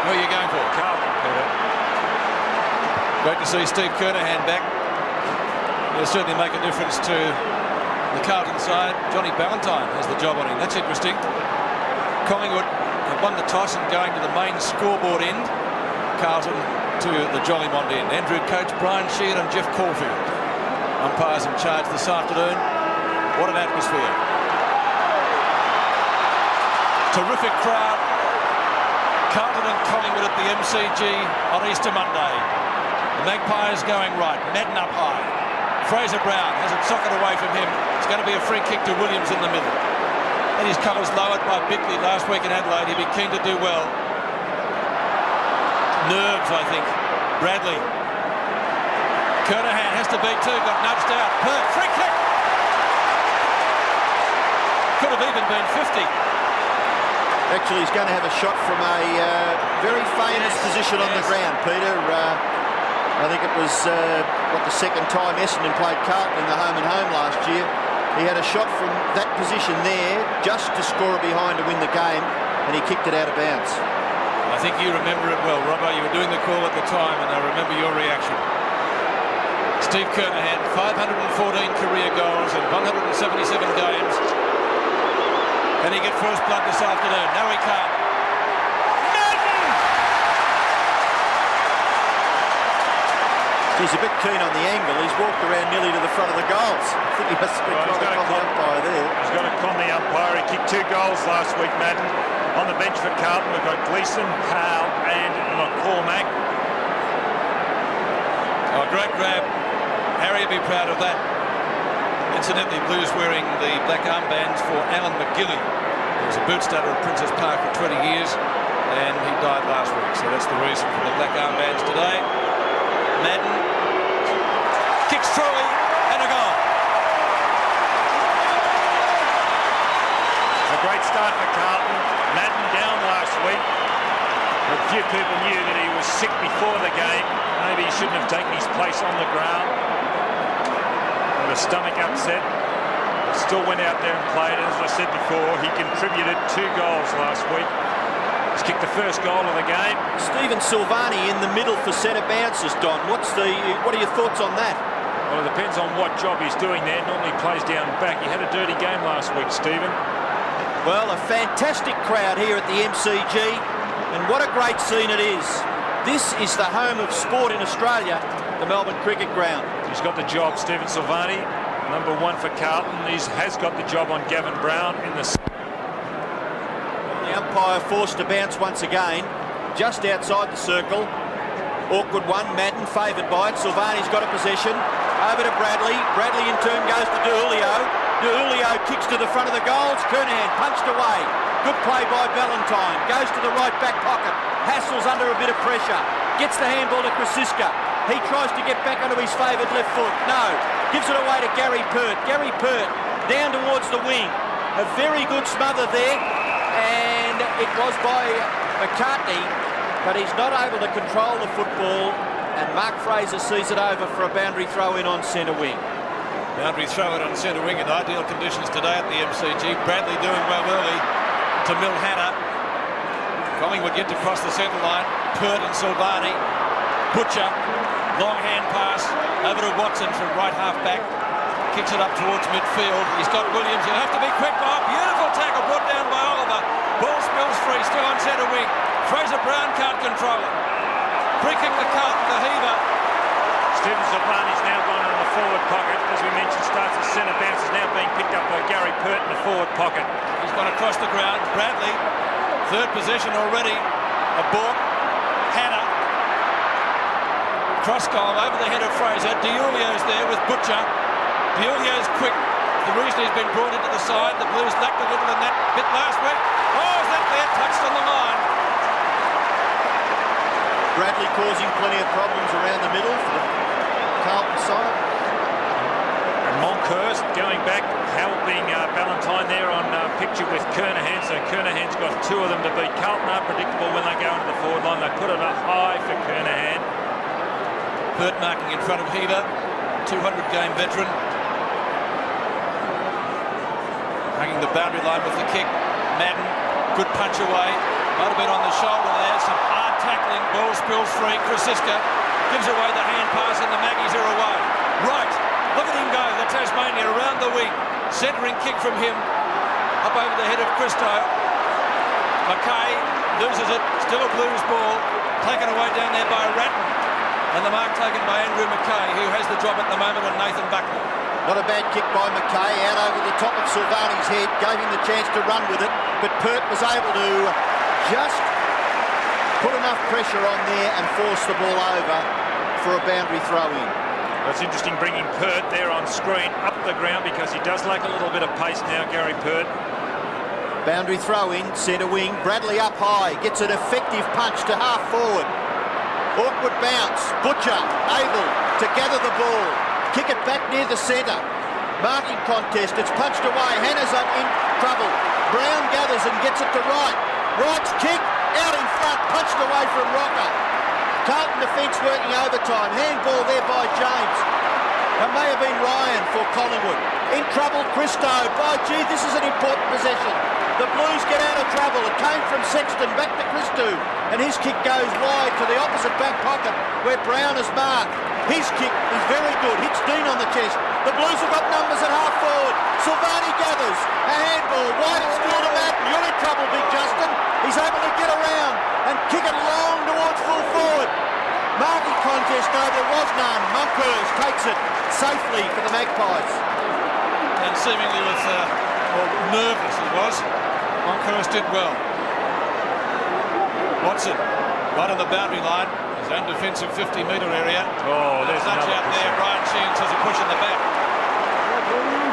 Who are you going for? Carlton, Peter. Great to see Steve Kernahan back. He'll certainly make a difference to the Carlton side. Johnny Ballantyne has the job on him. That's interesting. Collingwood have won the toss and going to the main scoreboard end. Carlton to the Jollymont end. Andrew Coates, Brian Sheard and Jeff Caulfield. Umpires in charge this afternoon. What an atmosphere. Terrific crowd. Carlton and Collingwood at the MCG on Easter Monday. The Magpies going right. Madden up high. Fraser Brown has it socket away from him. It's going to be a free kick to Williams in the middle. And his colours lowered by Bickley last week in Adelaide. He'd be keen to do well. Nerves, I think. Bradley. Kernahan has to beat two. Got nudged out. Perth. Free kick. Could have even been 50. Actually, he's going to have a shot from a very famous position on the ground, Peter. I think it was, the second time Essendon played Carlton in the home-and-home last year. He had a shot from that position there just to score a behind to win the game, and he kicked it out of bounds. I think you remember it well, Robbo. You were doing the call at the time, and I remember your reaction. Steve Kernahan, 514 career goals in 177 games. Can he get first blood this afternoon? No, he can't. Madden! He's a bit keen on the angle. He's walked around nearly to the front of the goals. I think he must have been trying to call the umpire there. He's got to con the umpire. He kicked 2 goals last week, Madden. On the bench for Carlton, we've got Gleeson, Powell and McCormack. Oh, great grab. Harry will be proud of that. Incidentally, Blues wearing the black armbands for Alan McGilly. He was a boot starter at Princess Park for 20 years, and he died last week. So that's the reason for the black armbands today. Madden kicks through and a goal. A great start for Carlton. Madden down last week. A few people knew that he was sick before the game. Maybe he shouldn't have taken his place on the ground. A stomach upset. Still went out there and played. As I said before, he contributed 2 goals last week. He's kicked the first goal of the game. Stephen Silvani in the middle for centre bounces, Don. What are your thoughts on that? Well, it depends on what job he's doing there. Normally plays down back. He had a dirty game last week, Stephen. Well, a fantastic crowd here at the MCG, and what a great scene it is. This is the home of sport in Australia, the Melbourne Cricket Ground. He's got the job, Stephen Silvani, number 1 for Carlton. He has got the job on Gavin Brown in the... The umpire forced to bounce once again, just outside the circle. Awkward one, Madden favoured by it. Silvani's got a possession. Over to Bradley. Bradley in turn goes to DeJulio. DeJulio kicks to the front of the goals. Kernahan punched away. Good play by Ballantyne. Goes to the right back pocket. Hassels under a bit of pressure. Gets the handball to Krasiska. He tries to get back onto his favoured left foot. No. Gives it away to Gary Pert. Gary Pert down towards the wing. A very good smother there. And it was by McCartney. But he's not able to control the football. And Mark Fraser sees it over for a boundary throw in on centre wing. Boundary throw in on centre wing in ideal conditions today at the MCG. Bradley doing well early to Mill Hannah. Collingwood get to cross the centre line. Pert and Silvani. Butcher. Long hand pass over to Watson from right half back. Kicks it up towards midfield. He's got Williams. He'll have to be quick. Oh, beautiful tackle brought down by Oliver. Ball spills free. Still on centre wing. Fraser Brown can't control it. Free kick to Carlton to Heaver. Stephen Silvani's now gone in the forward pocket. As we mentioned, starts at centre bounce. Is now being picked up by Gary Pert in the forward pocket. He's gone across the ground. Bradley. Third possession already. A balk. Hannah. Cross goal over the head of Fraser. DeJulio's there with Butcher. DeJulio's quick. The reason he's been brought into the side. The Blues lacked a little in that bit last week. Oh, is that there? Touched on the line. Bradley causing plenty of problems around the middle for the Carlton side. And Monkhurst going back, helping Ballantyne there on picture with Kernahan. So Kernahan's got 2 of them to beat. Carlton are predictable when they go into the forward line. They put it up high for Kernahan. Pert marking in front of Heaver, 200-game veteran. Hugging the boundary line with the kick. Madden, good punch away. Might have been on the shoulder there. Some art to spills free. Krasiska gives away the hand pass and the Maggies are away. Right, look at him go, the Tasmania around the wing. Centering kick from him, up over the head of Christo. Mackay loses it, still a Blues ball, taken away down there by Ratton. And the mark taken by Andrew Mackay, who has the job at the moment on Nathan Buckley. Not a bad kick by Mackay, out over the top of Silvani's head, gave him the chance to run with it, but Pert was able to just put enough pressure on there and force the ball over for a boundary throw-in. It's interesting bringing Pert there on screen up the ground because he does lack a little bit of pace now, Gary Pert. Boundary throw-in, centre wing, Bradley up high, gets an effective punch to half forward. Awkward bounce, Butcher able to gather the ball, kick it back near the centre. Marking contest, it's punched away, Hannah's up in trouble. Brown gathers and gets it to Wright. Wright's kick, out in front, punched away from Rocker. Carlton defence working overtime, handball there by James. That may have been Ryan for Collingwood. In trouble, Christo. By gee, this is an important possession. The Blues get out of trouble. It came from Sexton back to Christo, and his kick goes wide to the opposite back pocket where Brown is marked. His kick is very good, hits Dean on the chest. The Blues have got numbers at half forward. Silvani gathers a handball. Wide it's still to Madden. You're in trouble, Big Justin. He's able to get around and kick it long towards full forward. Marking contest, no, there was none. Monkhurst takes it safely for the Magpies. And seemingly with, nervous he was. Monkhurst did well. Watson, right on the boundary line. His own defensive 50-metre area. Oh, there's a touch another out there. Brian Sheehan says a push in the back.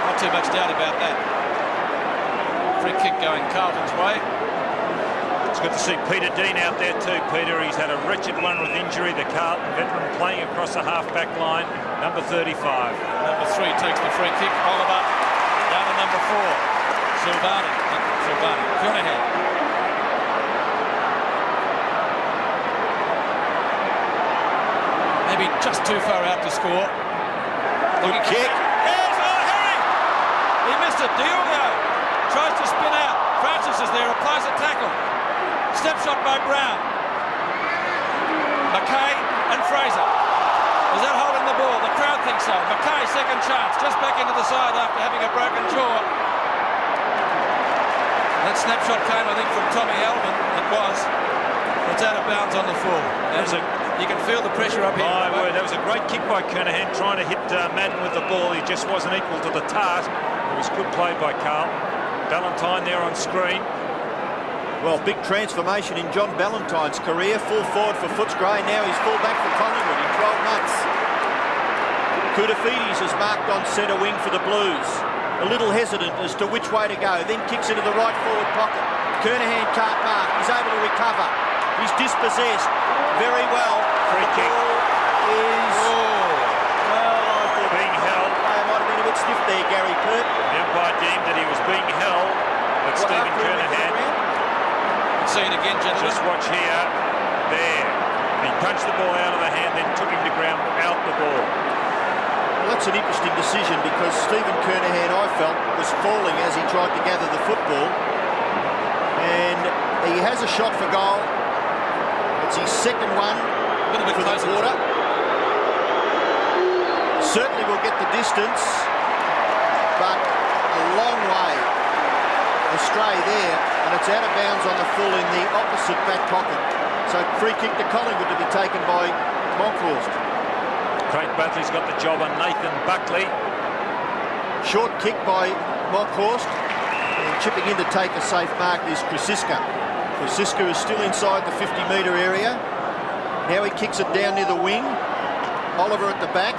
Not too much doubt about that. Free kick going Carlton's way. It's good to see Peter Dean out there too, Peter. He's had a wretched run with injury. The Carlton veteran playing across the half-back line, number 35. Number 3 takes the free kick. Oliver down to number 4. Silvani. Kernahan. Maybe just too far out to score. Good kick. Yes, Harry! He missed it. Diogo tries to spin out. Francis is there, applies a tackle. Step shot by Brown. Mackay and Fraser. Is that holding the ball? The crowd thinks so. Mackay, second chance, just back into the side after having a broken jaw. That snapshot came, I think, from Tommy Alvin. It was. It's out of bounds on the full. You can feel the pressure up here. My word, that was a great kick by Kernahan, trying to hit Madden with the ball. He just wasn't equal to the task. It was good play by Carl. Ballantyne there on screen. Well, big transformation in John Ballantyne's career. Full forward for Footscray. Now he's full back for Collingwood in 12 months. Koutafidis is marked on centre wing for the Blues. A little hesitant as to which way to go. Then kicks into the right forward pocket. Kernahan can't mark. He's able to recover. He's dispossessed very well. Free kick. Is... Well, I thought being held. It might have been a bit stiff there, Gary Pert. The umpire deemed that he was being held. But Stephen Kernahan. See it again, gentlemen. Just watch here. There. He punched the ball out of the hand, then took him to ground, out the ball. Well, that's an interesting decision because Stephen Kernahan, I felt, was falling as he tried to gather the football. And he has a shot for goal. It's his second one for the quarter. Certainly will get the distance, but a long way astray there, and it's out of bounds on the full in the opposite back pocket. So free kick to Collingwood to be taken by Monkhurst. Craig Buckley's got the job on Nathan Buckley. Short kick by Monkhurst, and chipping in to take a safe mark is Krasiska. Krasiska is still inside the 50-metre area. Now he kicks it down near the wing. Oliver at the back.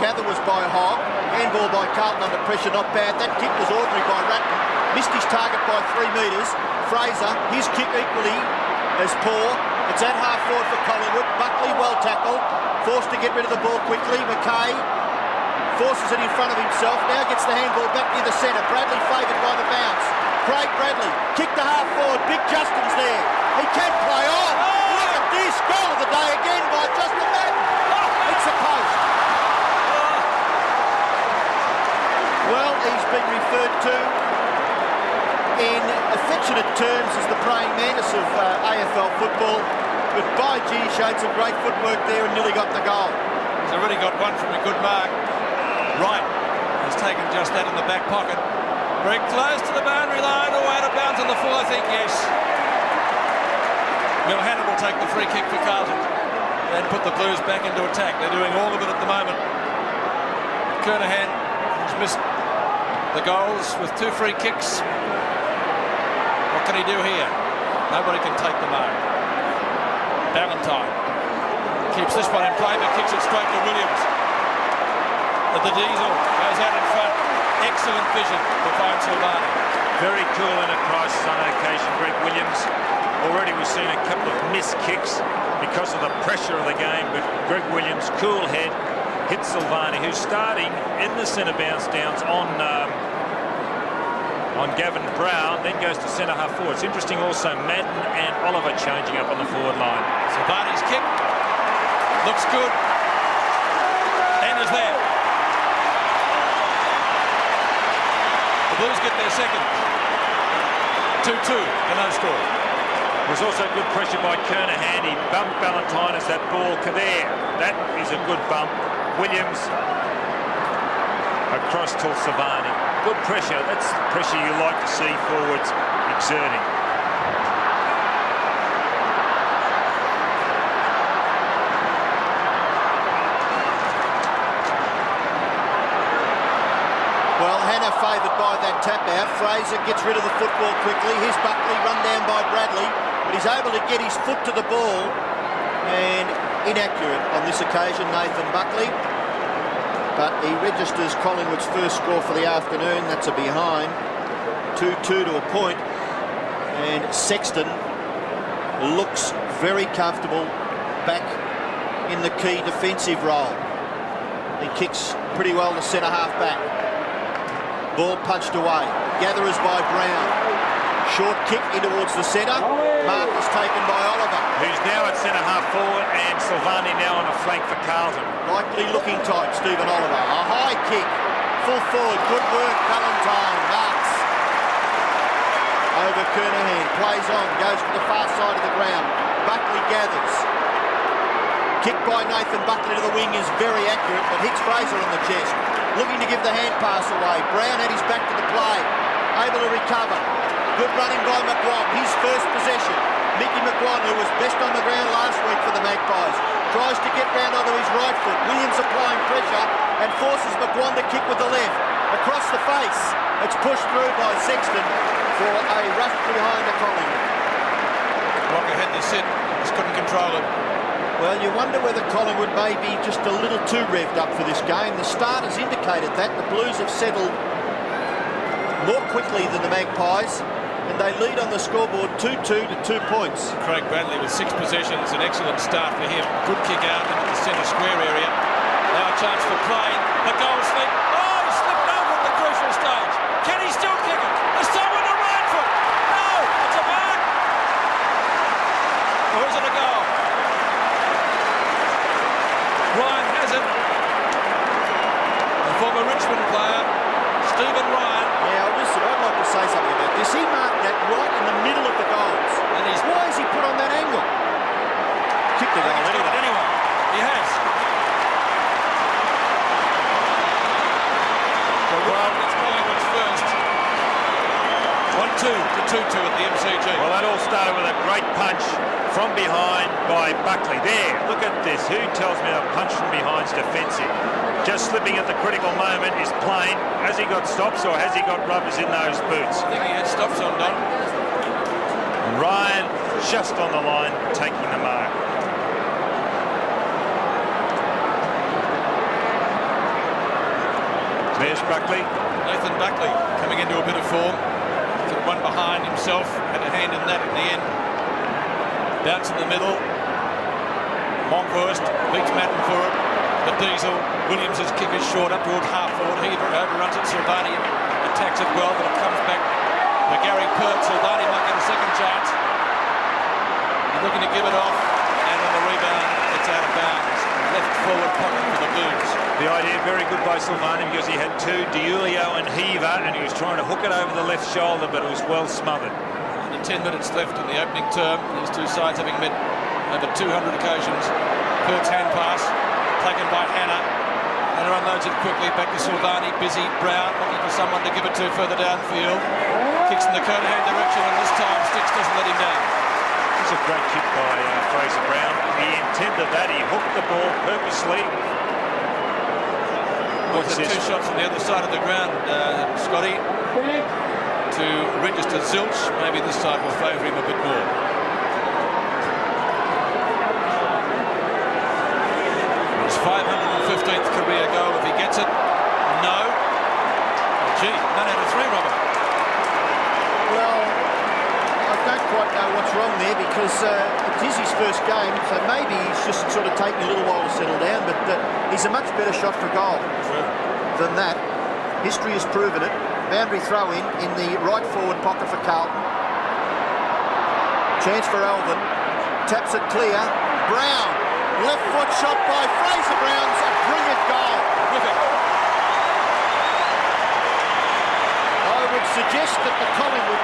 Gather was by Hogg. Handball by Carlton under pressure, not bad. That kick was ordinary by Ratton. Missed his target by 3 metres. Fraser, his kick equally as poor. It's at half forward for Collingwood. Buckley well tackled. Forced to get rid of the ball quickly. Mackay forces it in front of himself. Now gets the handball back near the centre. Bradley favoured by the bounce. Craig Bradley, kick to half forward. Big Justin's there. He can play on. Look at this. Goal of the day again by Justin Madden. It's a post. Well, he's been referred to in affectionate terms as the praying mantis of AFL football. but by gee, showed some great footwork there and nearly got the goal. He's already got one from a good mark. Wright has taken just that in the back pocket. Very close to the boundary line. Oh, out of bounds on the full, I think, yes. Milhana will take the free kick for Carlton and put the Blues back into attack. They're doing all of it at the moment. Kernahan has missed the goals with 2 free kicks. What can he do here? Nobody can take the mark. Ballantyne keeps this one in play but kicks it straight to Williams. The Diesel goes out in front. Excellent vision to find Silvani. Very cool in a crisis on occasion, Greg Williams. Already we've seen a couple of missed kicks because of the pressure of the game, but Greg Williams, cool head, hits Silvani, who's starting in the centre bounce downs on Gavin Brown, then goes to centre half forward. It's interesting also Madden and Oliver changing up on the forward line. Silvani's kick looks good and is there. The Blues get their second. 2-2, the no score. There's also good pressure by Kernahan. He bumped Ballantyne as that ball there. That is a good bump. Williams across to Silvani. Good pressure. That's pressure you like to see forwards exerting. Well, Hannah favoured by that tap out. Fraser gets rid of the football quickly. Here's Buckley, run down by Bradley, but he's able to get his foot to the ball, and inaccurate on this occasion, Nathan Buckley. But he registers Collingwood's first score for the afternoon. That's a behind. 2-2 to a point. And Sexton looks very comfortable back in the key defensive role. He kicks pretty well to centre half back. Ball punched away. Gatherers by Brown. Short kick in towards the centre. Mark is taken by Oliver. Who's now at centre half forward, and Silvani now on a flank for Carlton. Likely looking type, Stephen Oliver. A high kick. Full forward. Good work, Ballantyne. Marks. Over Kernahan. Plays on. Goes to the far side of the ground. Buckley gathers. Kick by Nathan Buckley to the wing is very accurate, but hits Fraser on the chest. Looking to give the hand pass away. Brown had his back to the play. Able to recover. Good running by McGuan. His first possession. Mickey McGuan, who was best on the ground last week for the Magpies, tries to get round onto his right foot. Williams applying pressure and forces McGuan to kick with the left. Across the face. It's pushed through by Sexton for a rush behind the Collingwood. Walker had to sit. Just couldn't control it. Well, you wonder whether Collingwood may be just a little too revved up for this game. The start has indicated that. The Blues have settled more quickly than the Magpies, and they lead on the scoreboard 2-2 to 2 points. Craig Bradley with 6 possessions, an excellent start for him. Good kick out into the centre square area. Now a chance for play. The goal slip. Oh, he slipped over at the crucial stage. Can he still kick it? There's someone to right foot. No, it's a mark. Or is it a goal? Ryan has it. The former Richmond player, Stephen Ryan. Now, listen, I'd like to say something about this. He marked that right in the middle of the goals. And why is he put on that angle? Kick the goal anyway. He has. So Ryan gets Collingwood's first. 1-2 to 2-2 at the MCG. Well, that all started with a great punch from behind by Buckley. There, look at this. Who tells me a punch from behind's defensive? Just slipping at the critical moment is plain. Has he got stops or has he got rubbers in those boots? I think he had stops on, Don. And Ryan just on the line, taking the mark. There's Buckley. Nathan Buckley coming into a bit of form. Took one behind himself, had a hand in that in the end. Bounce in the middle. Monkhorst beats Madden for it. The Diesel. Williams' kick is short up towards half forward. He overruns it. Silvani attacks it well, but it comes back to Gary Pert. Silvani might get a second chance. He's looking to give it off, and on the rebound, it's out of bounds. Left forward pocket for the Blues. The idea very good by Silvani because he had 2, Diulio and Heaver, and he was trying to hook it over the left shoulder, but it was well smothered. Under 10 minutes left in the opening term. These two sides having met over 200 occasions. Pert's hand pass, taken by Hannah. Hannah unloads it quickly, back to Silvani, busy. Brown looking for someone to give it to further downfield. Kicks in the Kernahan direction, and this time Sticks doesn't let him down. It's a great kick by Fraser Brown. He intended that. He hooked the ball purposely. What's the 2 shots on the other side of the ground, Scotty, to register zilch. Maybe this side will favour him a bit more. His 515th career goal if he gets it. No. Oh, gee, 9 out of 3, Robert. Well, I don't quite know what's wrong there because it is his first game, so maybe he's just sort of taking a little while to settle down, but he's a much better shot for goal than that. History has proven it. Boundary throw in the right forward pocket for Carlton. Chance for Alvin. Taps it clear. Brown. Left foot shot by Fraser Brown's a brilliant goal. I would suggest that the Collingwood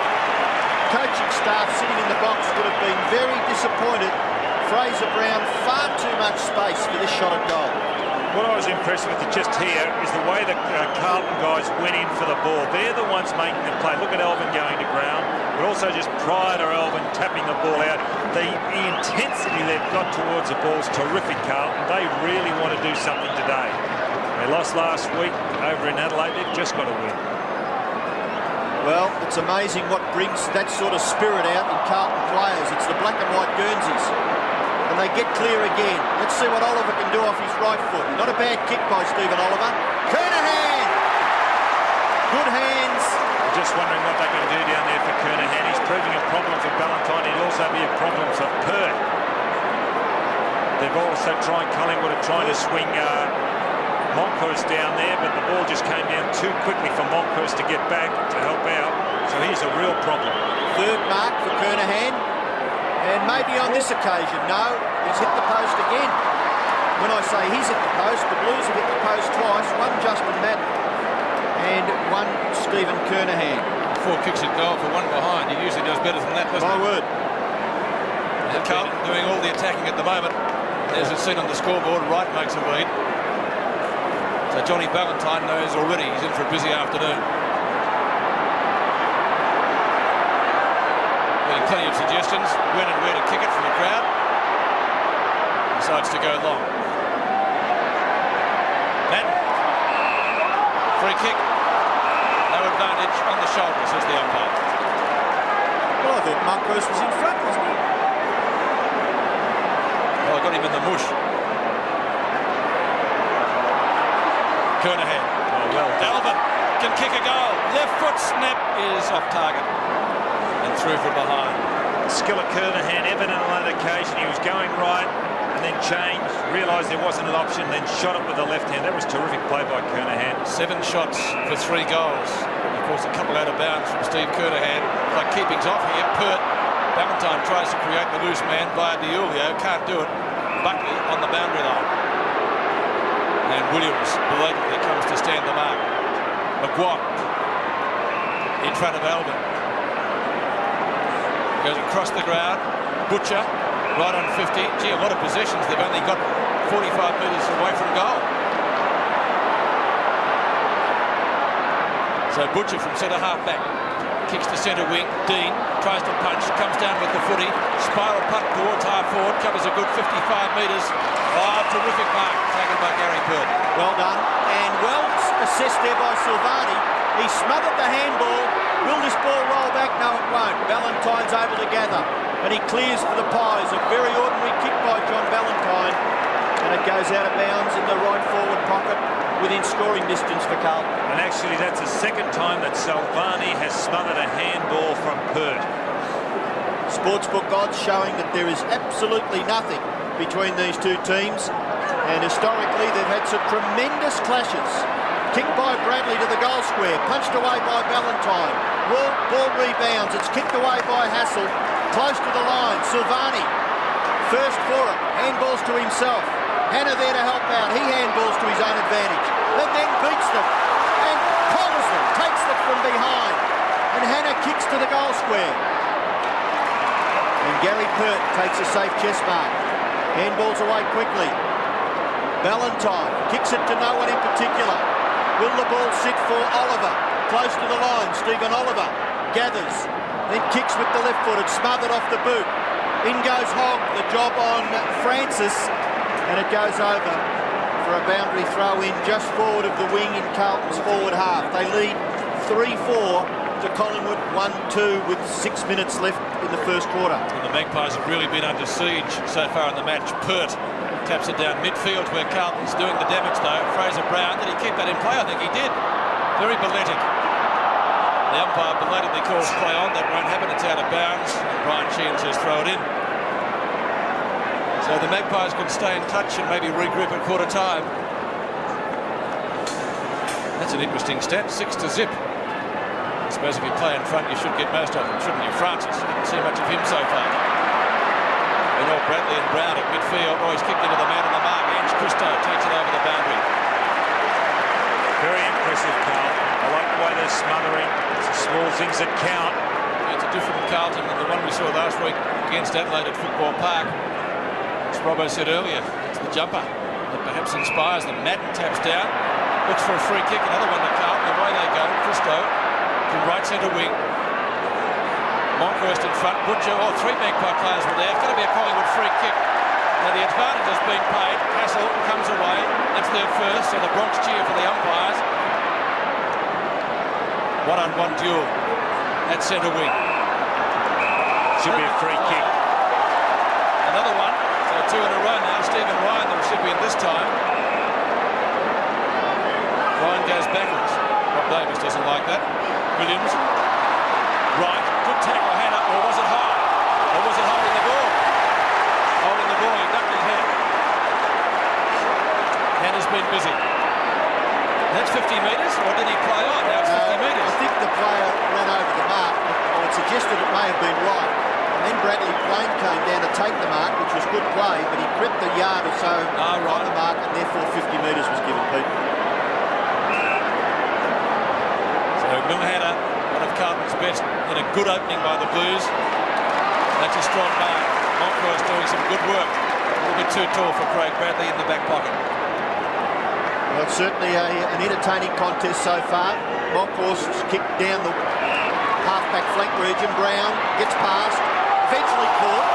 coaching staff sitting in the box would have been very disappointed. Fraser Brown, far too much space for this shot at goal. What I was impressed with just here is the way the Carlton guys went in for the ball. They're the ones making the play. Look at Elvin going to ground, but also just prior to Elvin tapping the ball out. The intensity they've got towards the ball is terrific, Carlton. They really want to do something today. They lost last week over in Adelaide. They've just got to win. Well, it's amazing what brings that sort of spirit out in Carlton players. It's the black and white Guernseys. And they get clear again. Let's see what Oliver can do off his right foot. Not a bad kick by Stephen Oliver. Kernahan! Good hands. I'm just wondering what they're going to do down there for Kernahan. He's proving a problem for Ballantyne. He'll also be a problem for Perth. They've also tried, Collingwood are trying to swing Monkhorst down there, but the ball just came down too quickly for Monkhorst to get back to help out. So he's a real problem. Third mark for Kernahan. And maybe on this occasion, no, he's hit the post again. When I say he's hit the post, the Blues have hit the post twice. One Justin Madden and one Stephen Kernahan. 4 kicks at goal for one behind. He usually does better than that, doesn't he? My word. And Carlton doing all the attacking at the moment. As it's seen on the scoreboard, Wright makes a lead. So Johnny Ballantyne knows already he's in for a busy afternoon. Plenty of suggestions when and where to kick it from the crowd. Decides to go long. Madden. Free kick. No advantage on the shoulder, says the umpire. Well, I thought Monkhorst was in front, wasn't he? Well, I got him in the mush. Kernahan. Oh, well done. Alvin can kick a goal. Left foot snap is off target. And through from behind. Skill of Kernahan evident on that occasion. He was going right and then changed, realised there wasn't an option, then shot it with the left hand. That was terrific play by Kernahan. 7 shots for 3 goals. And of course, a couple out of bounds from Steve Kernahan. Like keeping's off here. Pert. Ballantyne tries to create the loose man via DiUlio. Can't do it. Buckley on the boundary line. And Williams belatedly comes to stand the mark. McGuire in front of Alvin. Goes across the ground. Butcher right on 50. Gee, a lot of possessions. They've only got 45 metres away from goal. So Butcher from centre half back. Kicks to centre wing. Dean tries to punch. Comes down with the footy. Spiral punt towards half forward. Covers a good 55 metres. Oh, terrific mark taken by Gary Pert. Well done. And well assessed there by Silvani. He smothered the handball. Will this ball roll back? No, it won't. Ballantyne's able to gather. And he clears for the Pies. A very ordinary kick by John Ballantyne. And it goes out of bounds in the right forward pocket within scoring distance for Carlton. And actually, that's the second time that Silvani has smothered a handball from Pert. Sportsbook odds showing that there is absolutely nothing between these two teams. And historically, they've had some tremendous clashes. Kicked by Bradley to the goal square, punched away by Ballantyne. Ball rebounds, it's kicked away by Hassel, close to the line. Silvani, first for it, handballs to himself. Hannah there to help out, he handballs to his own advantage. And then beats them, and collars them, takes them from behind. And Hannah kicks to the goal square. And And Gary Pert takes a safe chest mark. Handballs away quickly. Valentine kicks it to no one in particular. Will the ball sit for Oliver? Close to the line, Stephen Oliver gathers, then kicks with the left foot. It's smothered off the boot. In goes Hogg, the job on Francis, and it goes over for a boundary throw in just forward of the wing in Carlton's forward half. They lead 3-4 to Collingwood 1-2 with 6 minutes left in the first quarter. And the Magpies have really been under siege so far in the match. Pert taps it down midfield where Carlton's doing the damage though. Fraser Brown, did he keep that in play? I think he did. Very beletic. The umpire belatedly calls play on. That won't happen. It's out of bounds. And Brian Sheehan says throw it in. So the Magpies can stay in touch and maybe regroup at quarter time. That's an interesting stat. 6-0. I suppose if you play in front, you should get most of them, shouldn't you? Francis, didn't see much of him so far. And all Bradley and Brown at midfield. Oh, he's kicked into the man on the mark. Ange Christo takes it over the boundary. Very impressive, Carl. I like the way they're smothering. It's the small things that count. It's a different Carlton than the one we saw last week against Adelaide at Football Park. As Robbo said earlier, it's the jumper that perhaps inspires them. Madden taps down, looks for a free kick. Another one to Carlton. Away they go. Christo from right centre wing. Monkhorst in front. Butcher. Oh, three Magpie players were there. It's going to be a Collingwood free kick. Now the advantage has been paid. Hassel comes away. That's their first. So the Bronx cheer for the umpires. One-on-one duel at centre wing. Should be a free kick. Another one. So 2 in a row now. Stephen Ryan, the recipient this time. Ryan goes backwards. Rob Davis doesn't like that. Williams. Right. Good tackle. Hannah. Or was it high? Or was it holding the ball? Holding the ball. He ducked his head. Hannah's been busy. That's 50 metres, or did he play on? Now it's 50 metres. I think the player ran over the mark. I would suggest that it may have been right. And then Bradley Plain came down to take the mark, which was good play, but he crept a yard or so on the mark, and therefore 50 metres was given, Pete. So Milhana, one of Carlton's best, in a good opening by the Blues. That's a strong mark. Monkhorst doing some good work. A little bit too tall for Craig Bradley in the back pocket. Well, it's certainly an entertaining contest so far. Monkhorst's kicked down the half-back flank region. Brown gets past, eventually caught.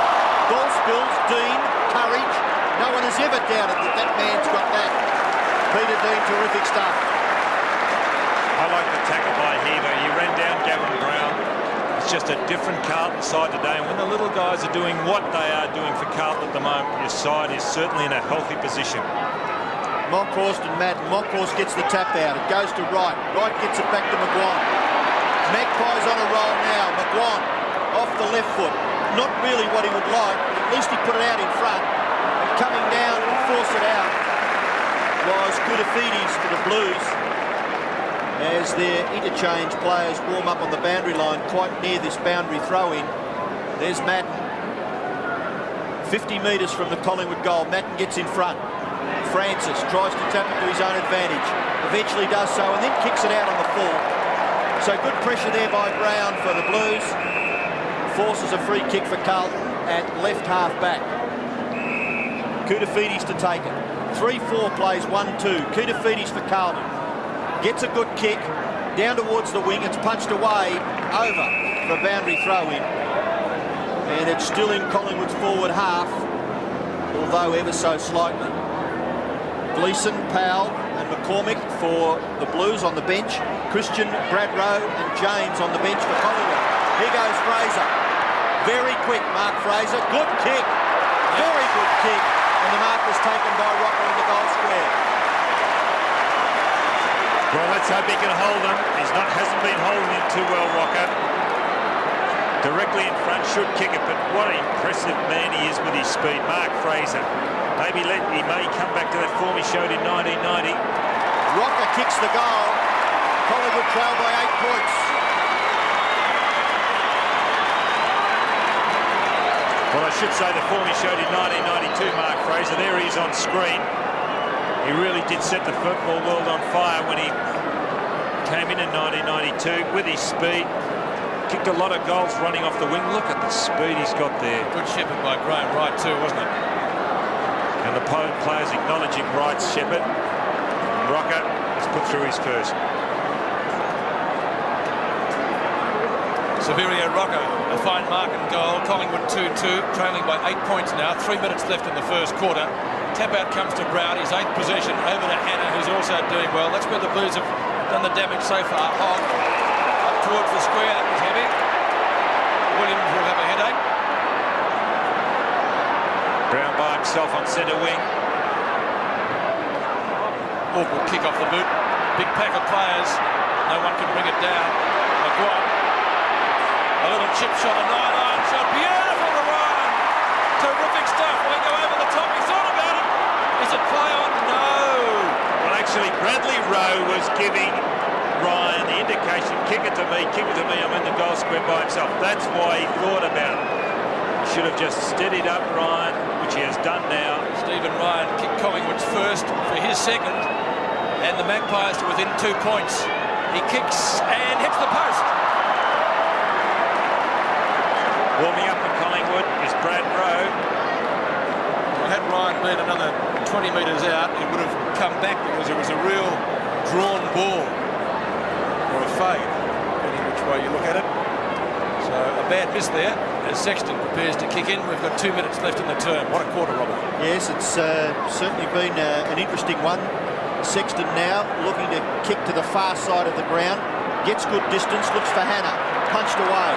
Ball spills. Dean, courage. No one has ever doubted that that man's got that. Peter Dean, terrific stuff. I like the tackle by Heaver. He ran down Gavin Brown. It's just a different Carlton side today. And when the little guys are doing what they are doing for Carlton at the moment, your side is certainly in a healthy position. Monkhorst and Madden. Monkhorst gets the tap out. It goes to Wright. Wright gets it back to McGuan. Magpies on a roll now. McGuan off the left foot. Not really what he would like, but at least he put it out in front. And coming down to force it out was Koutafidis for the Blues, as their interchange players warm up on the boundary line quite near this boundary throw-in. There's Madden. 50 metres from the Collingwood goal. Madden gets in front. Francis tries to tap it to his own advantage. Eventually does so and then kicks it out on the full. So good pressure there by Brown for the Blues. Forces a free kick for Carlton at left half back. Koutafidis to take it. 3-4 plays 1-2. Koutafidis for Carlton. Gets a good kick down towards the wing. It's punched away over for a boundary throw-in. And it's still in Collingwood's forward half, although ever so slightly. Gleeson, Powell and McCormick for the Blues on the bench. Christian, Bradrow and James on the bench for Collingwood. Here goes Fraser. Very quick, Mark Fraser. Good kick. Very good kick. And the mark was taken by Rocker in the goal square. Well, let's hope he can hold him. Hasn't been holding him too well, Rocker. Directly in front, should kick it, but what an impressive man he is with his speed. Mark Fraser. Maybe he may come back to that form he showed in 1990. Rocker kicks the goal. Collingwood trail by 8 points. Well, I should say the form he showed in 1992, Mark Fraser. There he is on screen. He really did set the football world on fire when he came in 1992 with his speed. kicked a lot of goals running off the wing. Look at the speed he's got there. Good shepherd by Graham Wright too, wasn't it? And the players acknowledging Wright's shepherd. Rocker has put through his first. Severio Rocco, a fine mark and goal. Collingwood 2-2, trailing by 8 points now. 3 minutes left in the first quarter. Tap out comes to Brown, his 8th possession, over to Hannah, who's also doing well. That's where the Blues have done the damage so far. Hogg up towards the square, that was heavy. Williams will have a headache. Brown by himself on centre wing. Awkward kick off the boot. Big pack of players. No one can bring it down. McGuire. A little chip shot, a nine-iron shot. Beautiful to Ryan. Terrific stuff. Why go over the top? He thought about it. Is it play on? No. Well, actually, Bradley Rowe was giving Ryan the indication, kick it to me, I'm in the goal square by himself. That's why he thought about it. He should have just steadied up Ryan, which he has done now. Stephen Ryan kicked Collingwood's first for his second, and the Magpies to within 2 points. He kicks and hits the post. Warming up for Collingwood is Brad Rowe. Well, had Ryan been another 20 metres out, it would have come back because it was a real drawn ball. Or a fade, depending which way you look at it. So a bad miss there as Sexton prepares to kick in. We've got 2 minutes left in the term. What a quarter, Robert. Yes, it's certainly been an interesting one. Sexton now looking to kick to the far side of the ground. Gets good distance, looks for Hannah. Punched away.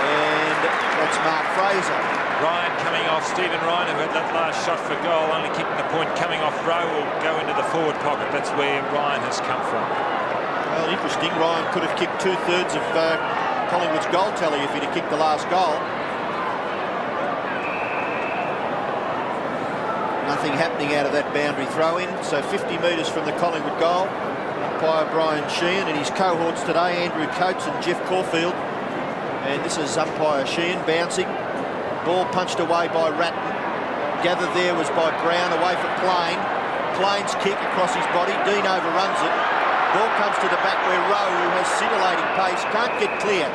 And that's Mark Fraser. Ryan coming off, Stephen Ryan, who had that last shot for goal, only kicking the point, coming off Rowe, will go into the forward pocket. That's where Ryan has come from. Well, interesting. Ryan could have kicked 2/3 of Collingwood's goal tally if he'd have kicked the last goal. Nothing happening out of that boundary throw-in. So 50 metres from the Collingwood goal. Umpire Brian Sheehan and his cohorts today, Andrew Coates and Jeff Caulfield. And this is umpire Sheehan bouncing. Ball punched away by Ratton. Gathered there was by Brown, away for Plain. Plain's kick across his body. Dean overruns it. Ball comes to the back where Rowe, who has scintillating pace, can't get clear.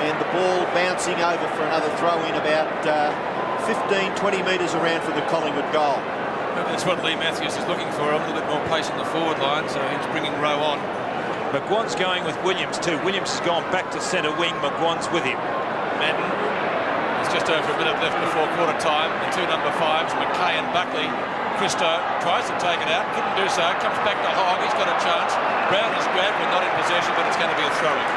And the ball bouncing over for another throw-in about 15-20 metres around from the Collingwood goal. That's what Lee Matthews is looking for. A little bit more pace in the forward line, so he's bringing Rowe on. McGuan's going with Williams too. Williams has gone back to centre wing. McGuan's with him. Madden. It's just over a minute left before quarter time. The two number 5s, McKay and Buckley. Christo tries to take it out, couldn't do so. Comes back to Hogg. He's got a chance. Brown is grabbed, we're not in possession, but it's going to be a throw-in.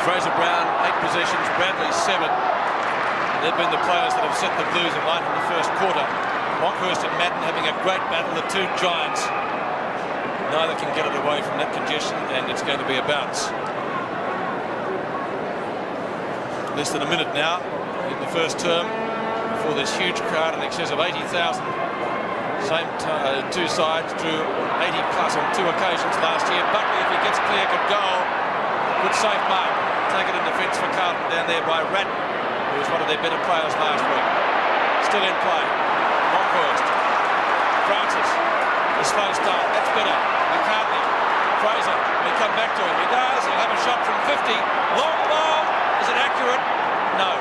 Fraser Brown, 8 possessions. Bradley 7. They've been the players that have set the Blues alight in the first quarter. Monkhorst and Madden having a great battle, the two giants. Neither can get it away from that congestion, and it's going to be a bounce. Less than a minute now in the first term before this huge crowd in excess of 80,000. Same two sides drew 80 plus on 2 occasions last year. Buckley, if he gets clear, could goal. Good safe mark. Take it in defence for Carlton down there by Ratton, who was one of their better players last week. Still in play. Monkhorst. Francis. A slow start. That's better. McCartney. Fraser. Will come back to him. He does. He'll have a shot from 50. Long ball. Is it accurate? No.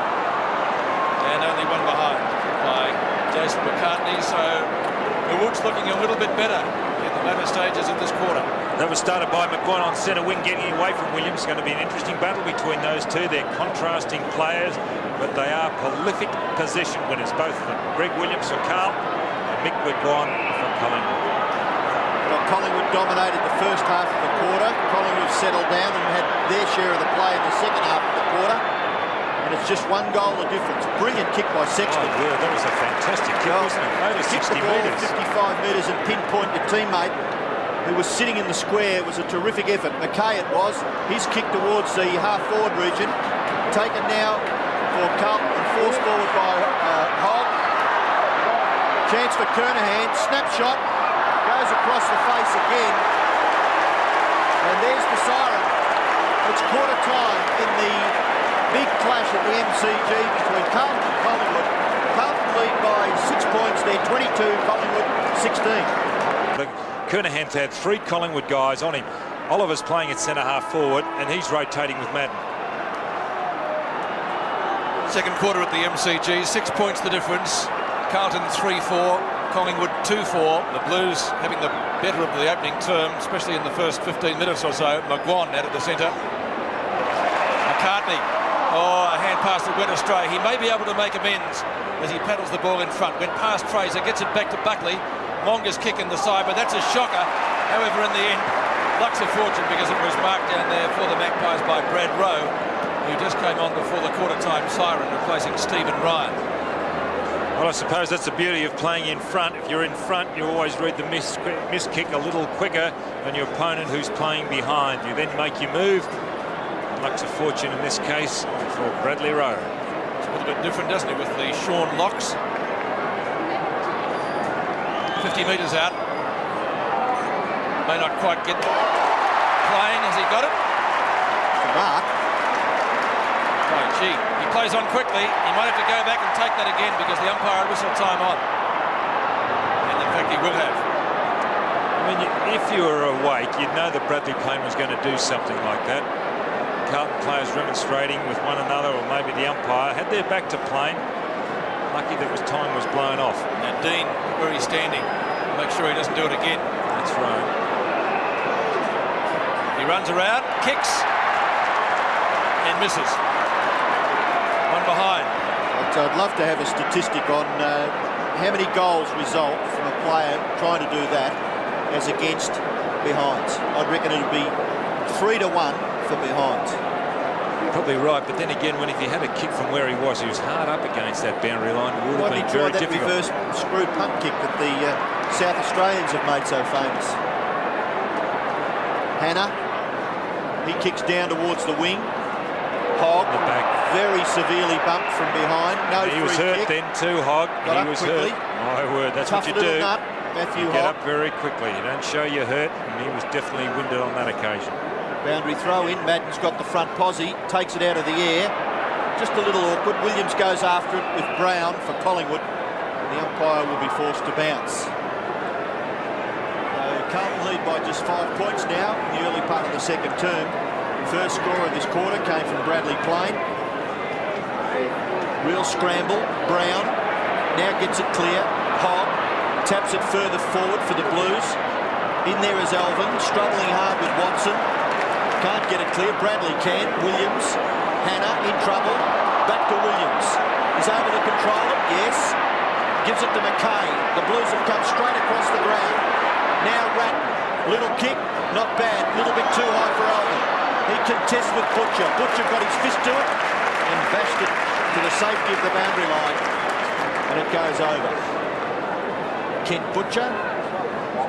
And only one behind by Jason McCartney. So the Wood's looking a little bit better in the latter stages of this quarter. That was started by McGuire on centre wing, getting away from Williams. It's going to be an interesting battle between those two. They're contrasting players, but they are prolific possession winners, both of them. Greg Williams for Carlton and Mick McGuire for Collingwood. Well, Collingwood dominated the first half of the quarter. Collingwood settled down and had their share of the play in the second half of the quarter. And it's just 1 goal of difference. Brilliant kick by Sexton. Oh, yeah, that was a fantastic kick, wasn't it? Over 60 metres. 55 metres and pinpoint your teammate who was sitting in the square. It was a terrific effort. McKay it was. His kick towards the half-forward region. Taken now for Carlton and forced forward by Hogg. Chance for Kernahan. Snapshot. Goes across the face again. And there's the siren. It's quarter time in the big clash at the MCG between Carlton and Collingwood. Carlton lead by 6 points. They're 22, Collingwood 16. Kernahan's had 3 Collingwood guys on him. Oliver's playing at centre-half forward, and he's rotating with Madden. Second quarter at the MCG, 6 points the difference. Carlton 3-4, Collingwood 2-4. The Blues having the better of the opening term, especially in the first 15 minutes or so. McGuan out of the centre. McCartney. Oh, a hand pass that went astray. He may be able to make amends as he paddles the ball in front. Went past Fraser, gets it back to Buckley. Longest kick in the side, but that's a shocker. However, in the end, luck's a fortune because it was marked down there for the Magpies by Brad Rowe, who just came on before the quarter-time siren, replacing Stephen Ryan. Well, I suppose that's the beauty of playing in front. If you're in front, you always read the miss kick a little quicker than your opponent who's playing behind. You then make your move. Luck's a fortune in this case for Bradley Rowe. It's a little bit different, doesn't it, with the Sean Locks. 50 metres out. May not quite get playing. Has he got it? Mark. Oh, gee. He plays on quickly. He might have to go back and take that again because the umpire whistled time on. And in fact, he will have. I mean, if you were awake, you'd know that Bradley Payne was going to do something like that. Carlton players remonstrating with one another, or maybe the umpire had their back to Payne. Lucky that time was blown off. And Dean, where he's standing, make sure he doesn't do it again. That's right. He runs around, kicks, and misses. One behind. I'd love to have a statistic on how many goals result from a player trying to do that as against behinds. I'd reckon it would be 3-1 for behinds. Probably right, but then again, if he had a kick from where he was hard up against that boundary line, it would have been very difficult. Reverse screw punt kick that the South Australians have made so famous. Hannah, he kicks down towards the wing. Hogg, the back, very severely bumped from behind. No he free was hurt kick. then too, Hogg. Got he up was quickly. hurt. My word, that's Tough what you do. Nut, Matthew Get Hogg. up very quickly. You don't show you're hurt, and he was definitely winded on that occasion. Boundary throw in. Madden's got the front posse, takes it out of the air. Just a little awkward. Williams goes after it with Brown for Collingwood. The umpire will be forced to bounce. Carlton lead by just 5 points now in the early part of the second term. First score of this quarter came from Bradley Payne. Real scramble. Brown now gets it clear. Hogg taps it further forward for the Blues. In there is Alvin, struggling hard with Watson. Can't get it clear. Bradley can. Williams. Hannah in trouble. Back to Williams. He's able to control it. Yes. Gives it to McKay. The Blues have come straight across the ground. Now Ratton. Little kick. Not bad. A little bit too high for Alvin. He contests with Butcher. Butcher got his fist to it and bashed it to the safety of the boundary line. And it goes over. Kent Butcher,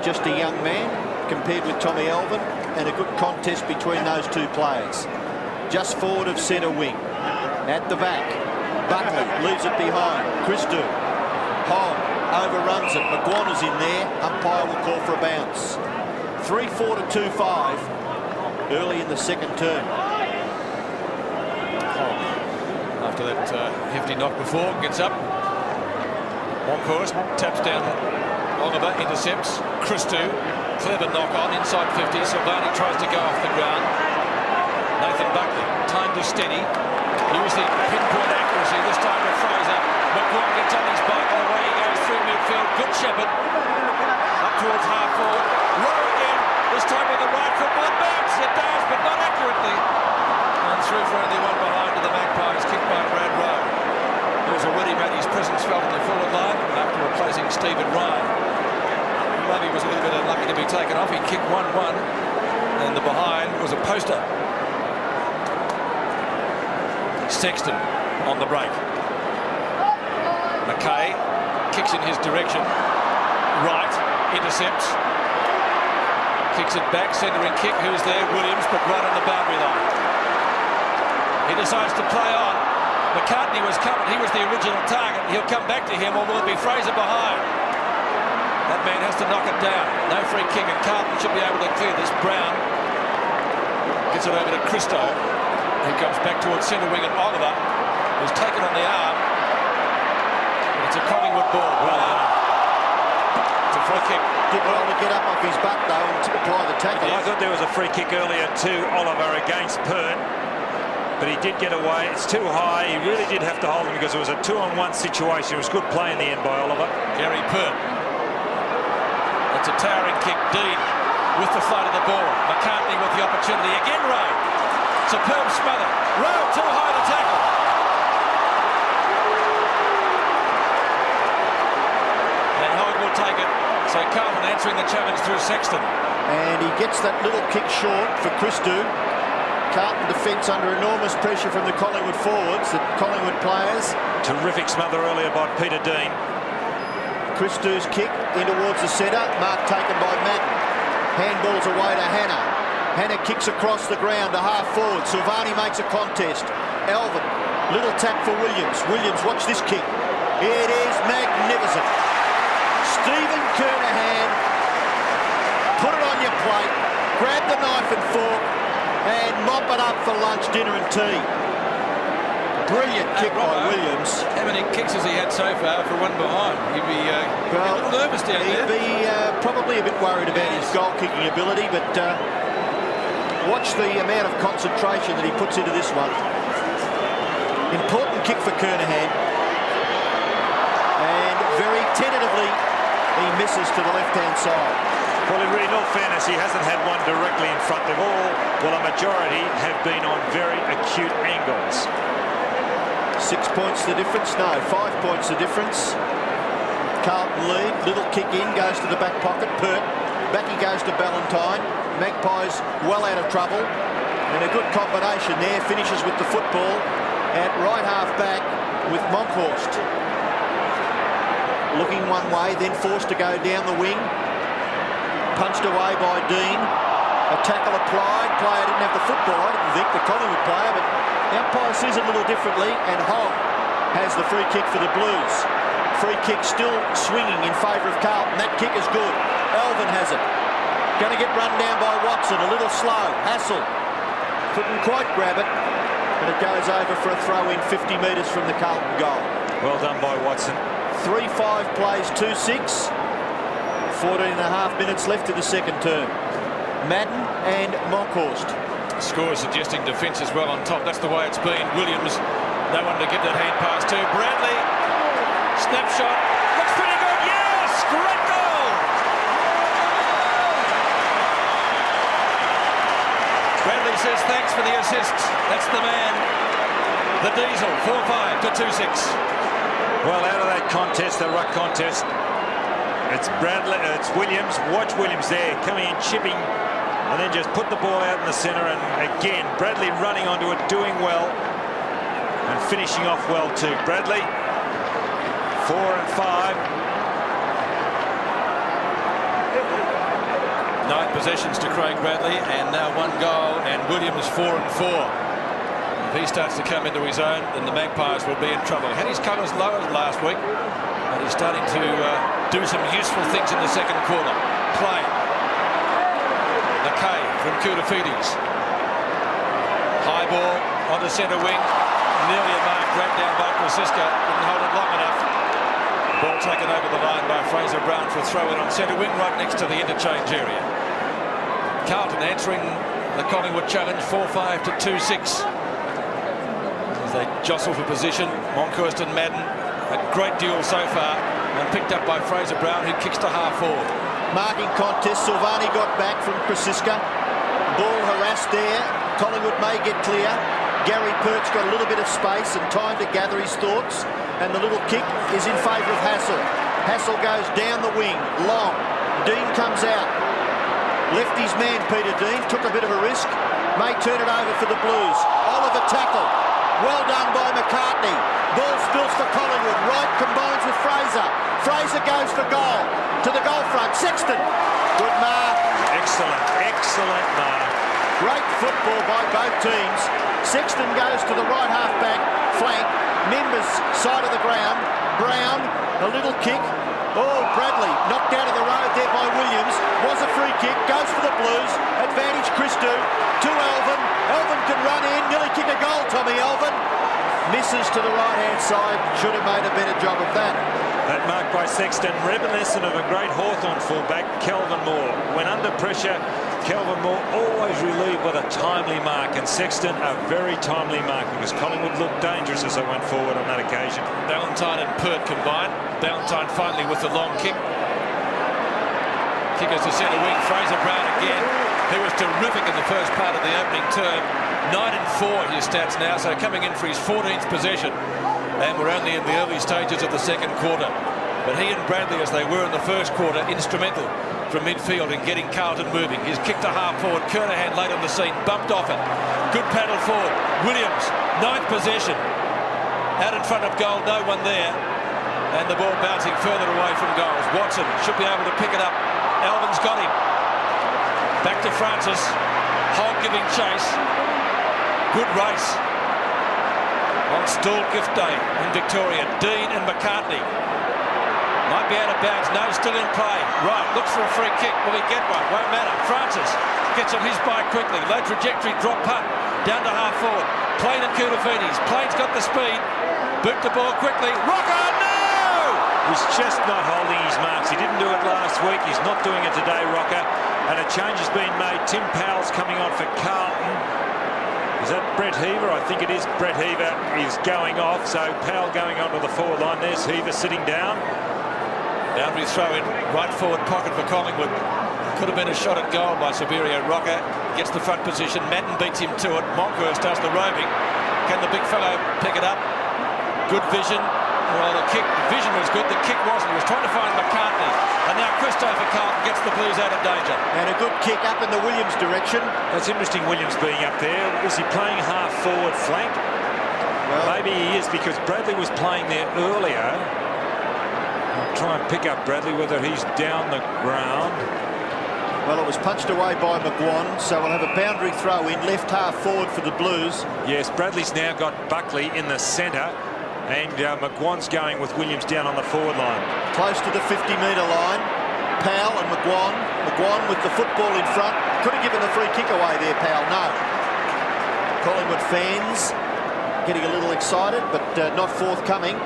just a young man compared with Tommy Alvin, and a good contest between those two players. Just forward of centre wing. At the back, Buckley leaves it behind. Christou. Hogg overruns it. McGuan is in there. Umpire will call for a bounce. 3-4 to 2-5 early in the second term. After that hefty knock before, gets up. Monkhorst taps down Oliver, intercepts. Christou, clever knock on inside 50. Silvani tries to go off the ground. Nathan Buckley, time to steady. Use the pinpoint accuracy, this time with Fraser. McGuan gets on his bike and away he goes through midfield. Good Shepherd. Up towards half forward. Rowe again, this time with the right foot. One bounce, it does, but not accurately. And through for only one behind to the Magpies, kicked by Brad Rowe. Who's already made his presence felt in the forward line after replacing Stephen Ryan. Maybe was a little bit unlucky to be taken off. He kicked 1-1, and the behind was a poster. Sexton on the break. McKay kicks in his direction. Right, intercepts. Kicks it back, centering kick. Who's there? Williams, but right on the boundary line. He decides to play on. McCartney was covered. He was the original target. He'll come back to him, or will it be Fraser behind? That man has to knock it down. No free kick, and Carlton should be able to clear this. Brown gets it over to Christou. He comes back towards centre wing, and Oliver, who's taken on the arm. And it's a Collingwood ball. Well done. It's a free kick. Did well to get up off his butt, though, and to apply the tackle. I thought there was a free kick earlier to Oliver against Pert, but he did get away. It's too high. He really did have to hold him because it was a 2-on-1 situation. It was good play in the end by Oliver. Gary Pert. That's a towering kick. Dean with the flight of the ball. McCartney with the opportunity. Again, Rowe. Superb smother. Rowe too high to tackle. And Hogg will take it. So Carlton answering the challenge through Sexton. And he gets that little kick short for Christou. Carlton defence under enormous pressure from the Collingwood forwards, the Collingwood players. Terrific smother earlier by Peter Dean. Christou's kick in towards the centre. Mark taken by Madden. Handballs away to Hannah. Hannah kicks across the ground to half forward. Silvani makes a contest. Alvin, little tap for Williams. Williams, watch this kick. It is magnificent. Stephen Kernahan, put it on your plate, grab the knife and fork, and mop it up for lunch, dinner and tea. Brilliant kick by Williams. How many kicks has he had so far for one behind? He'd be a little nervous down there. He'd be probably a bit worried about his goal-kicking ability, but watch the amount of concentration that he puts into this one. Important kick for Kernahan. And very tentatively, he misses to the left-hand side. Well, in all fairness, he hasn't had one directly in front. They've all, well, a majority have been on very acute angles. 6 points the difference? No, 5 points the difference. Carlton lead. Little kick in, goes to the back pocket. Pert. Back he goes to Ballantyne. Magpies well out of trouble. And a good combination there. Finishes with the football at right half back with Monkhorst. Looking one way, then forced to go down the wing. Punched away by Dean. A tackle applied. Player didn't have the football, I didn't think, the Collingwood player, but the umpire sees it a little differently, and Hogg has the free kick for the Blues. Free kick still swinging in favour of Carlton. That kick is good. Alvin has it. Going to get run down by Watson. A little slow. Hassel couldn't quite grab it, but it goes over for a throw in 50 metres from the Carlton goal. Well done by Watson. 3-5 plays 2-6. 14.5 minutes left in the second term. Madden and Monkhorst. Score suggesting defence as well on top. That's the way it's been. Williams, no one to get that hand pass to. Bradley, snapshot. Looks pretty good. Yes! Great goal! Bradley says thanks for the assist. That's the man. The Diesel, 4-5 to 2-6. Well, out of that contest, the ruck contest, it's Bradley, it's Williams. Watch Williams there, coming in, chipping, and then just put the ball out in the centre. And again, Bradley running onto it, doing well, and finishing off well too. Bradley, 4 and 5. 9 possessions to Craig Bradley, and now 1 goal, and Williams 4 and 4. If he starts to come into his own, then the Magpies will be in trouble. Had his colours lowered last week, and he's starting to do some useful things in the second quarter. Play. McKay from Koutafidis. High ball on the centre wing. Nearly a mark, grabbed down by Krasiska. Didn't hold it long enough. Ball taken over the line by Fraser Brown for a throw-in on centre wing, right next to the interchange area. Carlton answering the Collingwood challenge, 4-5 to 2-6. As they jostle for position, Monkhorst and Madden. A great duel so far, and picked up by Fraser Brown, who kicks to half forward. Marking contest. Silvani got back from Krasiska. Ball harassed there. Collingwood may get clear. Gary Pert's got a little bit of space and time to gather his thoughts, and the little kick is in favour of Hassel. Hassel goes down the wing, long. Dean comes out. Left his man, Peter Dean, took a bit of a risk. May turn it over for the Blues. Oliver tackle. Well done by McCartney. Ball spills for Collingwood. Wright combines with Fraser. Fraser goes for goal. To the goal front. Sexton. Good mark. Excellent, excellent mark. Great football by both teams. Sexton goes to the right half back flank. Members side of the ground. Brown, a little kick. Oh, Bradley knocked out of the road there by Williams. Was a free kick. Goes for the Blues. Advantage Christou to Alvin. Alvin can run in. Nearly kick a goal, Tommy Alvin. Misses to the right-hand side. Should have made a better job of that. That mark by Sexton, reminiscent of a great Hawthorn fullback, Kelvin Moore. When under pressure, Kelvin Moore always relieved with a timely mark, and Sexton a very timely mark because Collingwood looked dangerous as they went forward on that occasion. Ballantyne and Pert combined. Ballantyne finally with the long kick. Kickers to centre wing. Fraser Brown again, who was terrific in the first part of the opening term. 9 and 4 his stats now, so coming in for his 14th possession. And we're only in the early stages of the second quarter. But he and Bradley, as they were in the first quarter, instrumental from midfield in getting Carlton moving. He's kicked a half forward. Kernahan late on the scene, bumped off it. Good paddle forward. Williams, 9th possession. Out in front of goal, no one there. And the ball bouncing further away from goals. Watson should be able to pick it up. Alvin's got him. Back to Francis. Hogg giving chase. Good race on Stall Gift Day in Victoria. Dean and McCartney. Might be out of bounds. No, still in play. Right, looks for a free kick. Will he get one? Won't matter. Francis gets on his bike quickly. Low trajectory, drop punt. Down to half forward. Plain and Koutafidis. Plain's got the speed. Boot the ball quickly. Rocker, no! He's just not holding his marks. He didn't do it last week. He's not doing it today, Rocker. And a change has been made. Tim Powell's coming on for Carlton. Is that Brett Heaver? I think it is. Brett Heaver is going off. So Powell going onto the forward line. There's Heaver sitting down. Boundary throw in right forward pocket for Collingwood. Could have been a shot at goal by Saverio. Rocker gets the front position. Madden beats him to it. Monkhorst does the roving. Can the big fellow pick it up? Good vision. Well, the vision was good. The kick wasn't. He was trying to find McCartney. And now Christopher Carlton gets the Blues out of danger. And a good kick up in the Williams direction. That's interesting, Williams being up there. Was he playing half forward flank? Well, maybe he is, because Bradley was playing there earlier. I'll try and pick up Bradley, whether he's down the ground. Well, it was punched away by McGuan, so we'll have a boundary throw in, left half forward for the Blues. Yes, Bradley's now got Buckley in the centre, and McGuan's going with Williams down on the forward line. Close to the 50-metre line. Powell and McGuan. McGuan with the football in front. Could have given the free kick away there, Powell. No. Collingwood fans getting a little excited, but not forthcoming.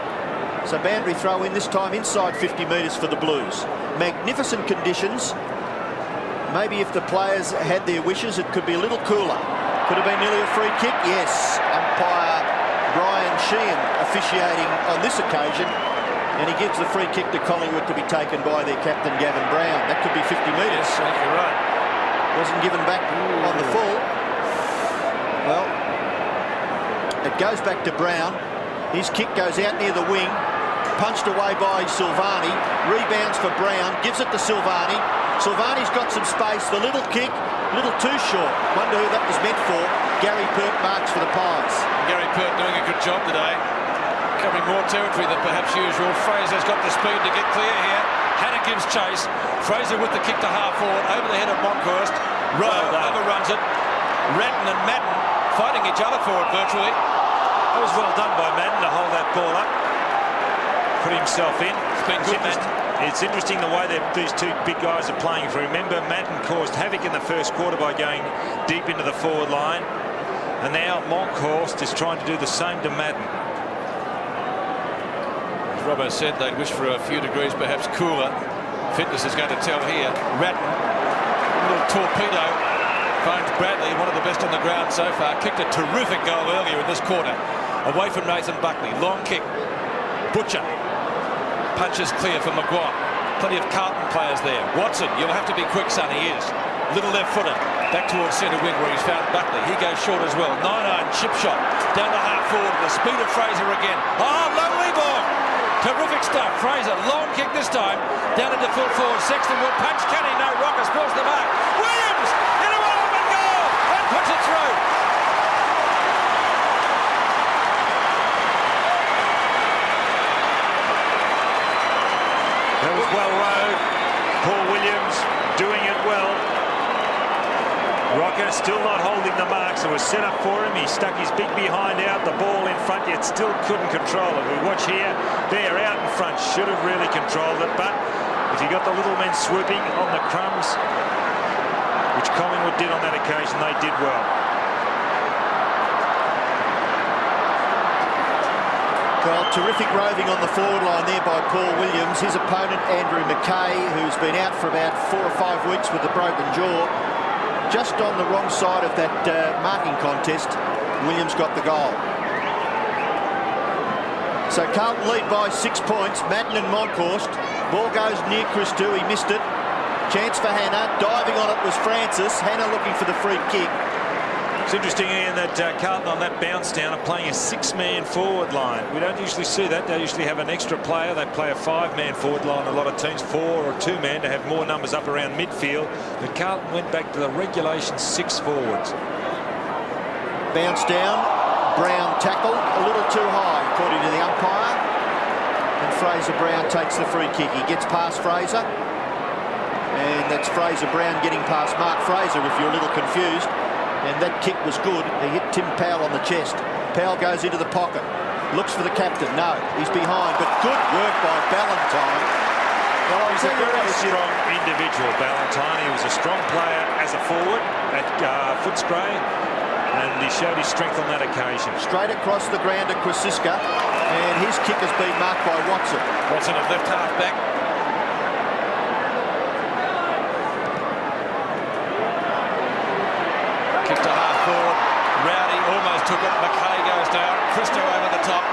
So boundary throw in, this time inside 50 metres for the Blues. Magnificent conditions. Maybe if the players had their wishes, it could be a little cooler. Could have been nearly a free kick. Yes, umpire Brian Sheehan officiating on this occasion, and he gives the free kick to Collingwood to be taken by their captain Gavin Brown. That could be 50 metres. Yes, you're right. Wasn't given back on the full. Well, it goes back to Brown. His kick goes out near the wing, punched away by Silvani, rebounds for Brown, gives it to Silvani. Silvani's got some space. The little kick, a little too short. Wonder who that was meant for. Gary Pert marks for the Pies. Gary Pert doing a good job today, covering more territory than perhaps usual. Fraser's got the speed to get clear here. Hanna gives chase. Fraser with the kick to half forward, over the head of Monkhorst. Rowe overruns it. Ratton and Madden fighting each other for it virtually. That was well done by Madden to hold that ball up. Put himself in. It's been good, Madden. It's interesting the way that these two big guys are playing. If you remember, Madden caused havoc in the first quarter by going deep into the forward line. And now Monkhorst is trying to do the same to Madden. As Robbo said, they'd wish for a few degrees perhaps cooler. Fitness is going to tell here. Ratton, a little torpedo, finds Bradley, one of the best on the ground so far. Kicked a terrific goal earlier in this quarter. Away from Nathan Buckley. Long kick. Butcher. Punches clear for McGuan. Plenty of Carlton players there. Watson, you'll have to be quick, son. He is. Little left footer. Back towards centre wing where he's found Buckley. He goes short as well. 9-9 chip shot. Down the half forward. The speed of Fraser again. Oh, lovely ball. Terrific stuff. Fraser, long kick this time. Down into full forward. Sexton will punch. Can he? No. Rocker spoils the mark. Williams into an open goal and puts it through. That was well rowed. Paul Williams doing it well. Rocker still not holding the marks. It was set up for him. He stuck his big behind out, the ball in front, yet still couldn't control it. We watch here, they're out in front. Should have really controlled it, but if you got the little men swooping on the crumbs, which Collingwood did on that occasion, they did well. Well, terrific roving on the forward line there by Paul Williams. His opponent, Andrew McKay, who's been out for about 4 or 5 weeks with a broken jaw, just on the wrong side of that marking contest. Williams got the goal. So Carlton lead by 6 points. Madden and Monkhorst. Ball goes near Christou. He missed it. Chance for Hannah. Diving on it was Francis. Hannah looking for the free kick. It's interesting, Ian, that Carlton on that bounce down are playing a 6-man forward line. We don't usually see that. They usually have an extra player. They play a 5-man forward line. A lot of teams 4 or 2-man to have more numbers up around midfield. But Carlton went back to the regulation 6 forwards. Bounce down. Brown tackled a little too high, according to the umpire. And Fraser Brown takes the free kick. He gets past Fraser. And that's Fraser Brown getting past Mark Fraser, if you're a little confused. And that kick was good. He hit Tim Powell on the chest. Powell goes into the pocket. Looks for the captain. No, he's behind. But good work by Ballantyne. Well, he's a very strong individual, Ballantyne. He was a strong player as a forward at Footscray. And he showed his strength on that occasion. Straight across the ground to Krasiska. And his kick has been marked by Watson. Watson at left half back. Kick to half forward. Rowdy almost took it. McKay goes down. Christou over the top.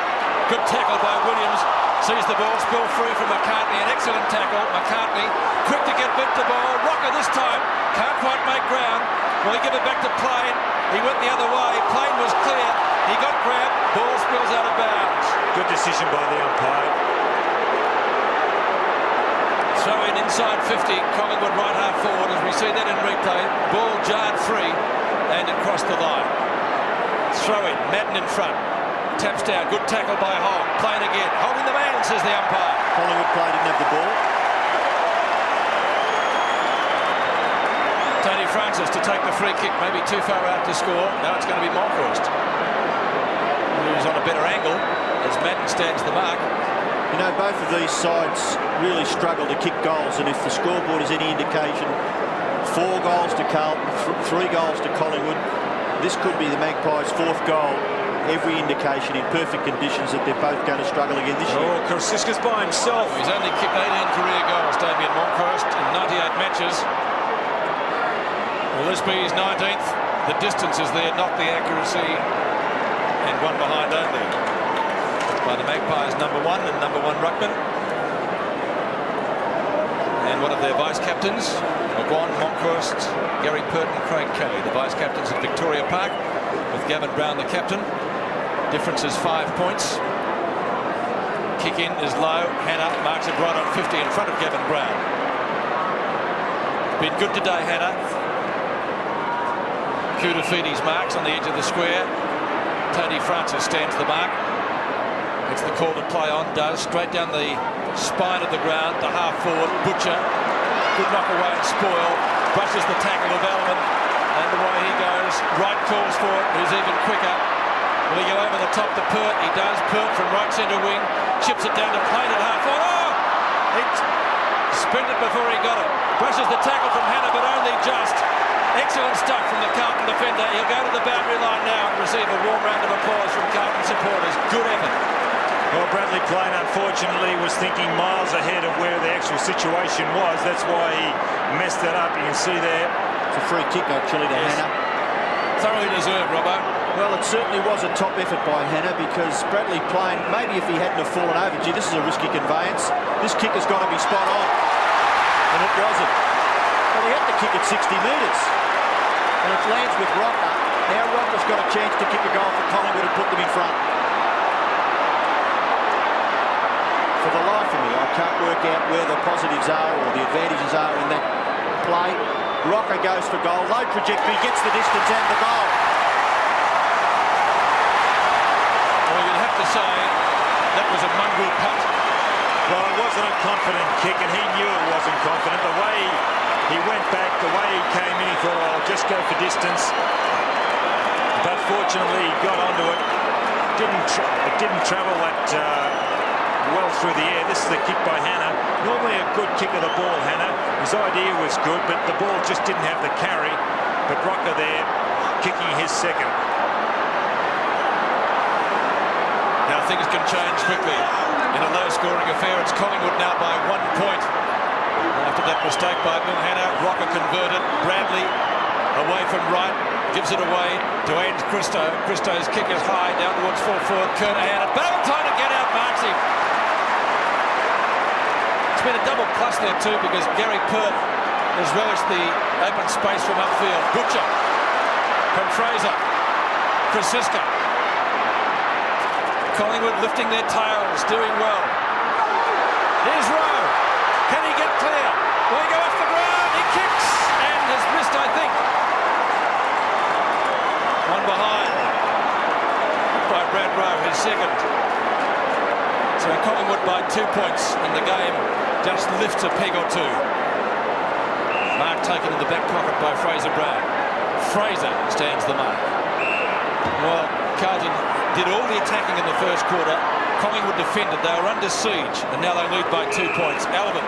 Good tackle by Williams. Sees the ball spill free from McCartney. An excellent tackle. McCartney quick to get back the ball. Rocker this time. Can't quite make ground. Will he give it back to Plain? He went the other way. Plain was clear. He got grabbed. Ball spills out of bounds. Good decision by the umpire. Throw in inside 50. Collingwood right half forward. As we see that in replay. Ball jarred free. And it crossed the line. Throw in. Madden in front. Taps down. Good tackle by Hogg. Playing again. Holding the man, says the umpire. Collingwood play didn't have the ball. Tony Francis to take the free kick. Maybe too far out to score. Now it's going to be Monkhorst, who's on a better angle as Madden stands the mark. You know, both of these sides really struggle to kick goals. And if the scoreboard is any indication, 4 goals to Carlton, 3 goals to Collingwood. This could be the Magpies' 4th goal. Every indication in perfect conditions that they're both going to struggle again this year. Oh, Krasiska's by himself. He's only kicked 18 career goals, Damien Monkhorst, in 98 matches. Will this be his 19th? The distance is there, not the accuracy, and one behind only by the Magpies' number 1 and number 1 ruckman. And one of their vice-captains, McGuan, Monkhorst, Gary Purton, Craig Kelly, the vice-captains at Victoria Park, with Gavin Brown the captain. Difference is 5 points. Kick in is low. Hannah marks it right on 50 in front of Gavin Brown. Been good today, Hannah. Kudafini's marks on the edge of the square. Tony Francis stands the mark. It's the call to play on. Does straight down the spine of the ground. The half forward Butcher. Good knock away and spoil. Brushes the tackle of Elman. And away he goes. Wright calls for it. Who's even quicker. Will he go over the top to Pert? He does. Pert from right centre wing. Chips it down to Plain at half forward. Oh! He sprinted before he got it. Brushes the tackle from Hannah, but only just. Excellent stuff from the Carlton defender. He'll go to the boundary line now and receive a warm round of applause from Carlton supporters. Good effort. Well, Bradley Plain, unfortunately, was thinking miles ahead of where the actual situation was. That's why he messed it up. You can see there. It's a free kick, actually, to Hannah. Thoroughly deserved, Robbo. Well, it certainly was a top effort by Hannah, because Bradley Plain, maybe if he hadn't have fallen over, gee, this is a risky conveyance. This kick has got to be spot on. And it wasn't. Well, he had to kick it 60 metres. And it lands with Rocker. Now Rocker's got a chance to kick a goal for Collingwood and put them in front. For the life of me, I can't work out where the positives are or the advantages are in that play. Rocker goes for goal. Low trajectory, gets the distance and the goal. Well, you'd have to say that was a mongrel punt. Well, it wasn't a confident kick, and he knew it wasn't confident. The way he went back, the way he came in, he thought, oh, I'll just go for distance. But fortunately, he got onto it. It didn't travel that well through the air. This is the kick by Hannah. Normally a good kick of the ball, Hannah. His idea was good, but the ball just didn't have the carry. But Rocker there, kicking his second. Now things can change quickly in a low-scoring affair. It's Collingwood now by 1 point. After that mistake by Bill Hanna, Rocker converted. Bradley away from right, gives it away to Aiden Christo. Christo's kick is high down towards full forward. Kernahan at Valentine to get out, marks him. It's been a double plus there too, because Gary Pert has relished the open space from upfield. Butcher from Fraser. Francisca. Collingwood lifting their tails, doing well. Here's Rowe. Can he get clear? Will he go off the ground? He kicks and has missed, I think. One behind by Brad Rowe, his second. So Collingwood by 2 points, and the game just lifts a peg or two. Mark taken in the back pocket by Fraser Brown. Fraser stands the mark. Well, Carlton did all the attacking in the first quarter. Collingwood defended. They were under siege, and now they lead by 2 points. Alvin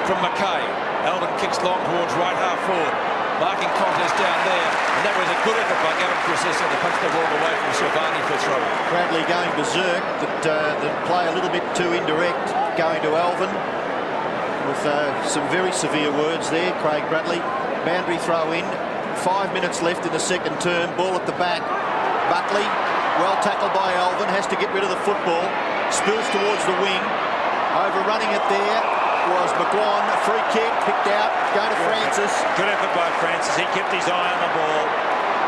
from Mackay. Alvin kicks long towards right half forward. Marking contest down there, and that was a good effort by Gavin Cressida to punch the ball away from Silvani for throw. Bradley going berserk, but the play a little bit too indirect, going to Alvin with some very severe words there. Craig Bradley, boundary throw in. 5 minutes left in the second term. Ball at the back. Buckley, well tackled by Alvin, has to get rid of the football. Spills towards the wing. Overrunning it there was McGuan. A free kick picked out. Going to Francis. Good effort by Francis. He kept his eye on the ball.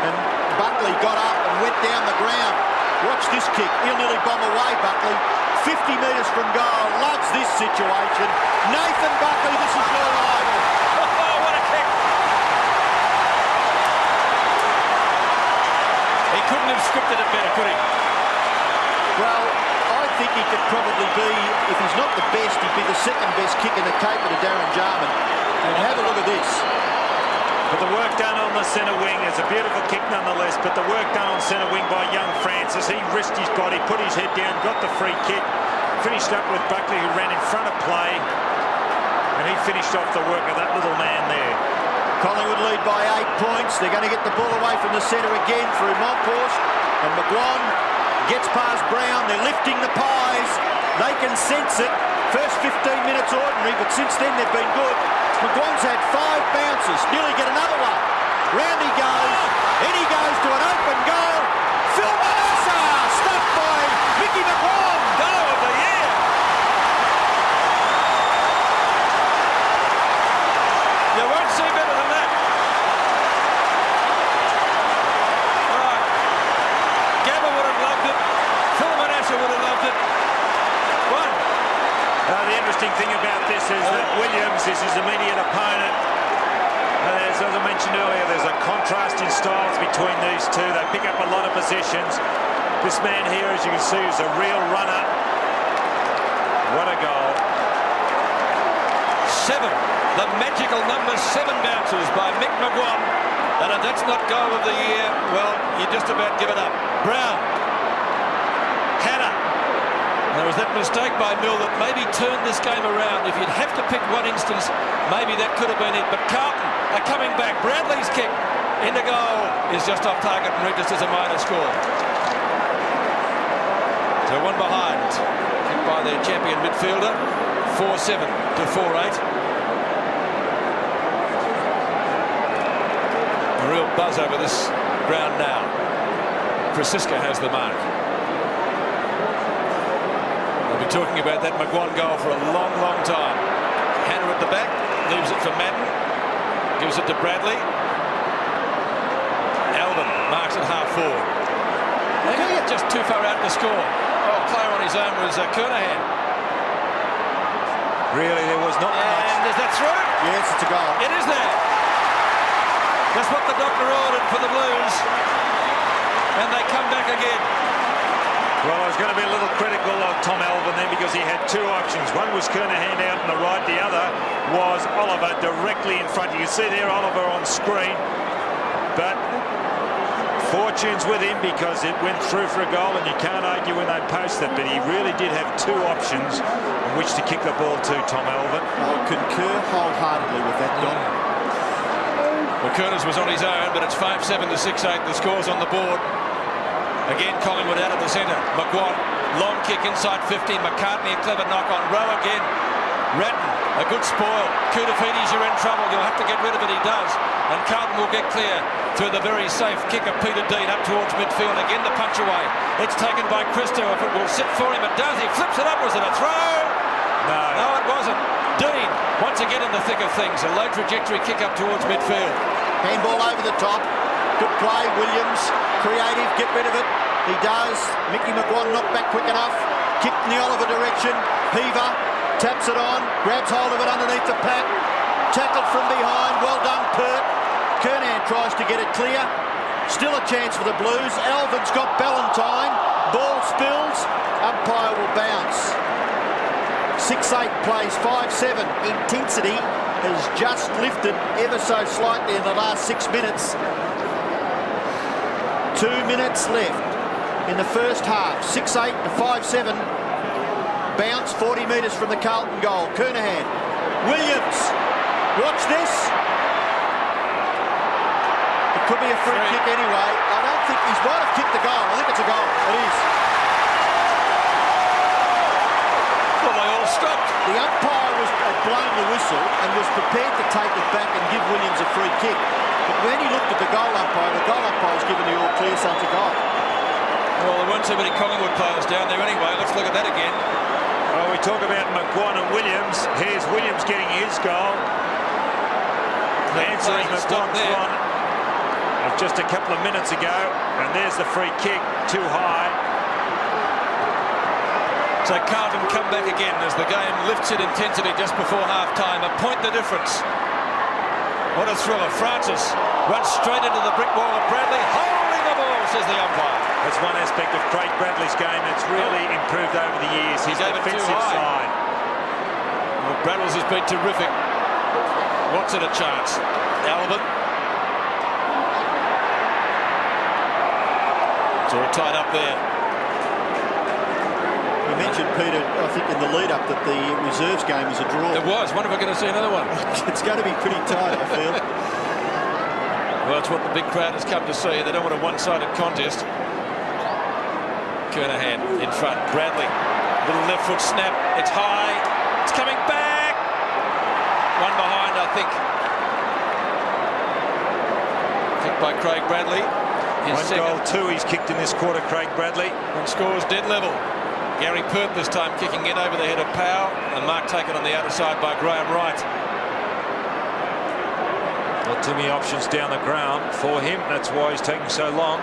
And Buckley got up and went down the ground. Watch this kick. He'll nearly bomb away, Buckley. 50 metres from goal. Loves this situation. Nathan Buckley, this is your rival. Oh, what a kick. He couldn't have scripted it better, could he? Well, I think he could probably be, if he's not the best, he'd be the second best kick in the caper to Darren Jarman. And have a look at this. But the work done on the centre wing is a beautiful kick nonetheless, but the work done on centre wing by young Francis, he risked his body, put his head down, got the free kick, finished up with Buckley, who ran in front of play, and he finished off the work of that little man there. Collingwood lead by 8 points. They're going to get the ball away from the centre again through Monthorst. And McGuan gets past Brown. They're lifting the pies. They can sense it. First 15 minutes ordinary, but since then they've been good. McGuan's had 5 bounces. Nearly get another one. Round he goes. In he goes to an open goal. Phil Manassa, stuffed by Mickey McGuan. Goal of the year. You won't see better than that. Right. Gabba would have loved it. Phil Manassa would have loved it. One. The interesting thing about this is that Williams is his immediate opponent. As I mentioned earlier, there's a contrast in styles between these two. They pick up a lot of possessions. This man here, as you can see, is a real runner. What a goal. 7. The magical number 7 bounces by Mick McGuan. And if that's not goal of the year, well, you just about give it up. Brown. Hanna. There was that mistake by Mill that maybe turned this game around. If you'd have to pick one instance, maybe that could have been it. But Carlton are coming back. Bradley's kick into goal is just off target and registers a minor score. So one behind. Kicked by their champion midfielder. 4-7 to 4-8. A real buzz over this ground now. Francisca has the mark. We'll be talking about that McGuan goal for a long, long time. Hanna at the back, leaves it for Madden, gives it to Bradley. Alvin marks it half forward. They get just too far out to score. Oh, player on his own was Kernahan. Really, there was not much. And is that through? Yes, it's a goal. It is there. That's what the doctor ordered for the Blues. And they come back again. Well, I was going to be a little critical of Tom Alvin then, because he had 2 options. One was Kernahan out on the right. The other was Oliver directly in front. You can see there Oliver on screen. But fortune's with him, because it went through for a goal, and you can't argue when they post it. But he really did have 2 options in which to kick the ball to, Tom Alvin. I'll concur wholeheartedly with that, Don. Well, Curtis was on his own, but it's 5-7 to 6-8. The score's on the board. Again, Collingwood out of the centre. McGuan Long kick inside 50. McCartney, a clever knock on. Rowe again. Ratton, a good spoil. Koudafides, you're in trouble. You'll have to get rid of it. He does. And Carlton will get clear through the very safe kick of Peter Dean up towards midfield. Again, the punch away. It's taken by Christo. If it will sit for him, it does. He flips it up. Was it a throw? No, it wasn't. Dean, once again in the thick of things. A low trajectory kick up towards midfield. Handball over the top. Good play, Williams. Creative, get rid of it. He does. Mickey McGuan not back quick enough. Kicked in the Oliver direction. Heaver taps it on. Grabs hold of it underneath the pack. Tackled from behind. Well done, Pert. Kernan tries to get it clear. Still a chance for the Blues. Alvin's got Ballantyne. Ball spills. Umpire will bounce. 6-8 plays 5-7. Intensity has just lifted ever so slightly in the last 6 minutes. 2 minutes left in the first half. 6-8 to 5-7. Bounce 40 metres from the Carlton goal. Kernahan. Williams. Watch this. It could be a free kick anyway. I don't think he might have kicked the goal. I think it's a goal. It is. Well, they all stopped. The umpire had blown the whistle and was prepared to take it back and give Williams a free kick. But when he looked at the goal umpire was given the all clear, so it's a goal. Well, there weren't so many Collingwood players down there anyway. Let's look at that again. Well, we talk about McGuan and Williams. Here's Williams getting his goal. Answering McGuan's one of just a couple of minutes ago. And there's the free kick, too high. So Carlton come back again as the game lifts its intensity just before half-time. A point the difference. What a thriller. Francis runs straight into the brick wall of Bradley. Holding the ball, says the umpire. That's one aspect of Craig Bradley's game that's really improved over the years. His defensive side. Well, Bradley's has been terrific. What's it a chance? Albert. It's all tied up there. You mentioned, Peter, I think in the lead-up that the reserves game was a draw. It was. When are we going to see another one? It's going to be pretty tight, I feel. Well, it's what the big crowd has come to see. They don't want a one-sided contest. Kernahan in front. Bradley. Little left foot snap. It's high. It's coming back. One behind, I think. Kicked by Craig Bradley. One goal, two he's kicked in this quarter, Craig Bradley. And scores dead level. Gary Pert this time kicking in over the head of Powell. And mark taken on the outer side by Graham Wright. Not too many options down the ground for him. That's why he's taking so long.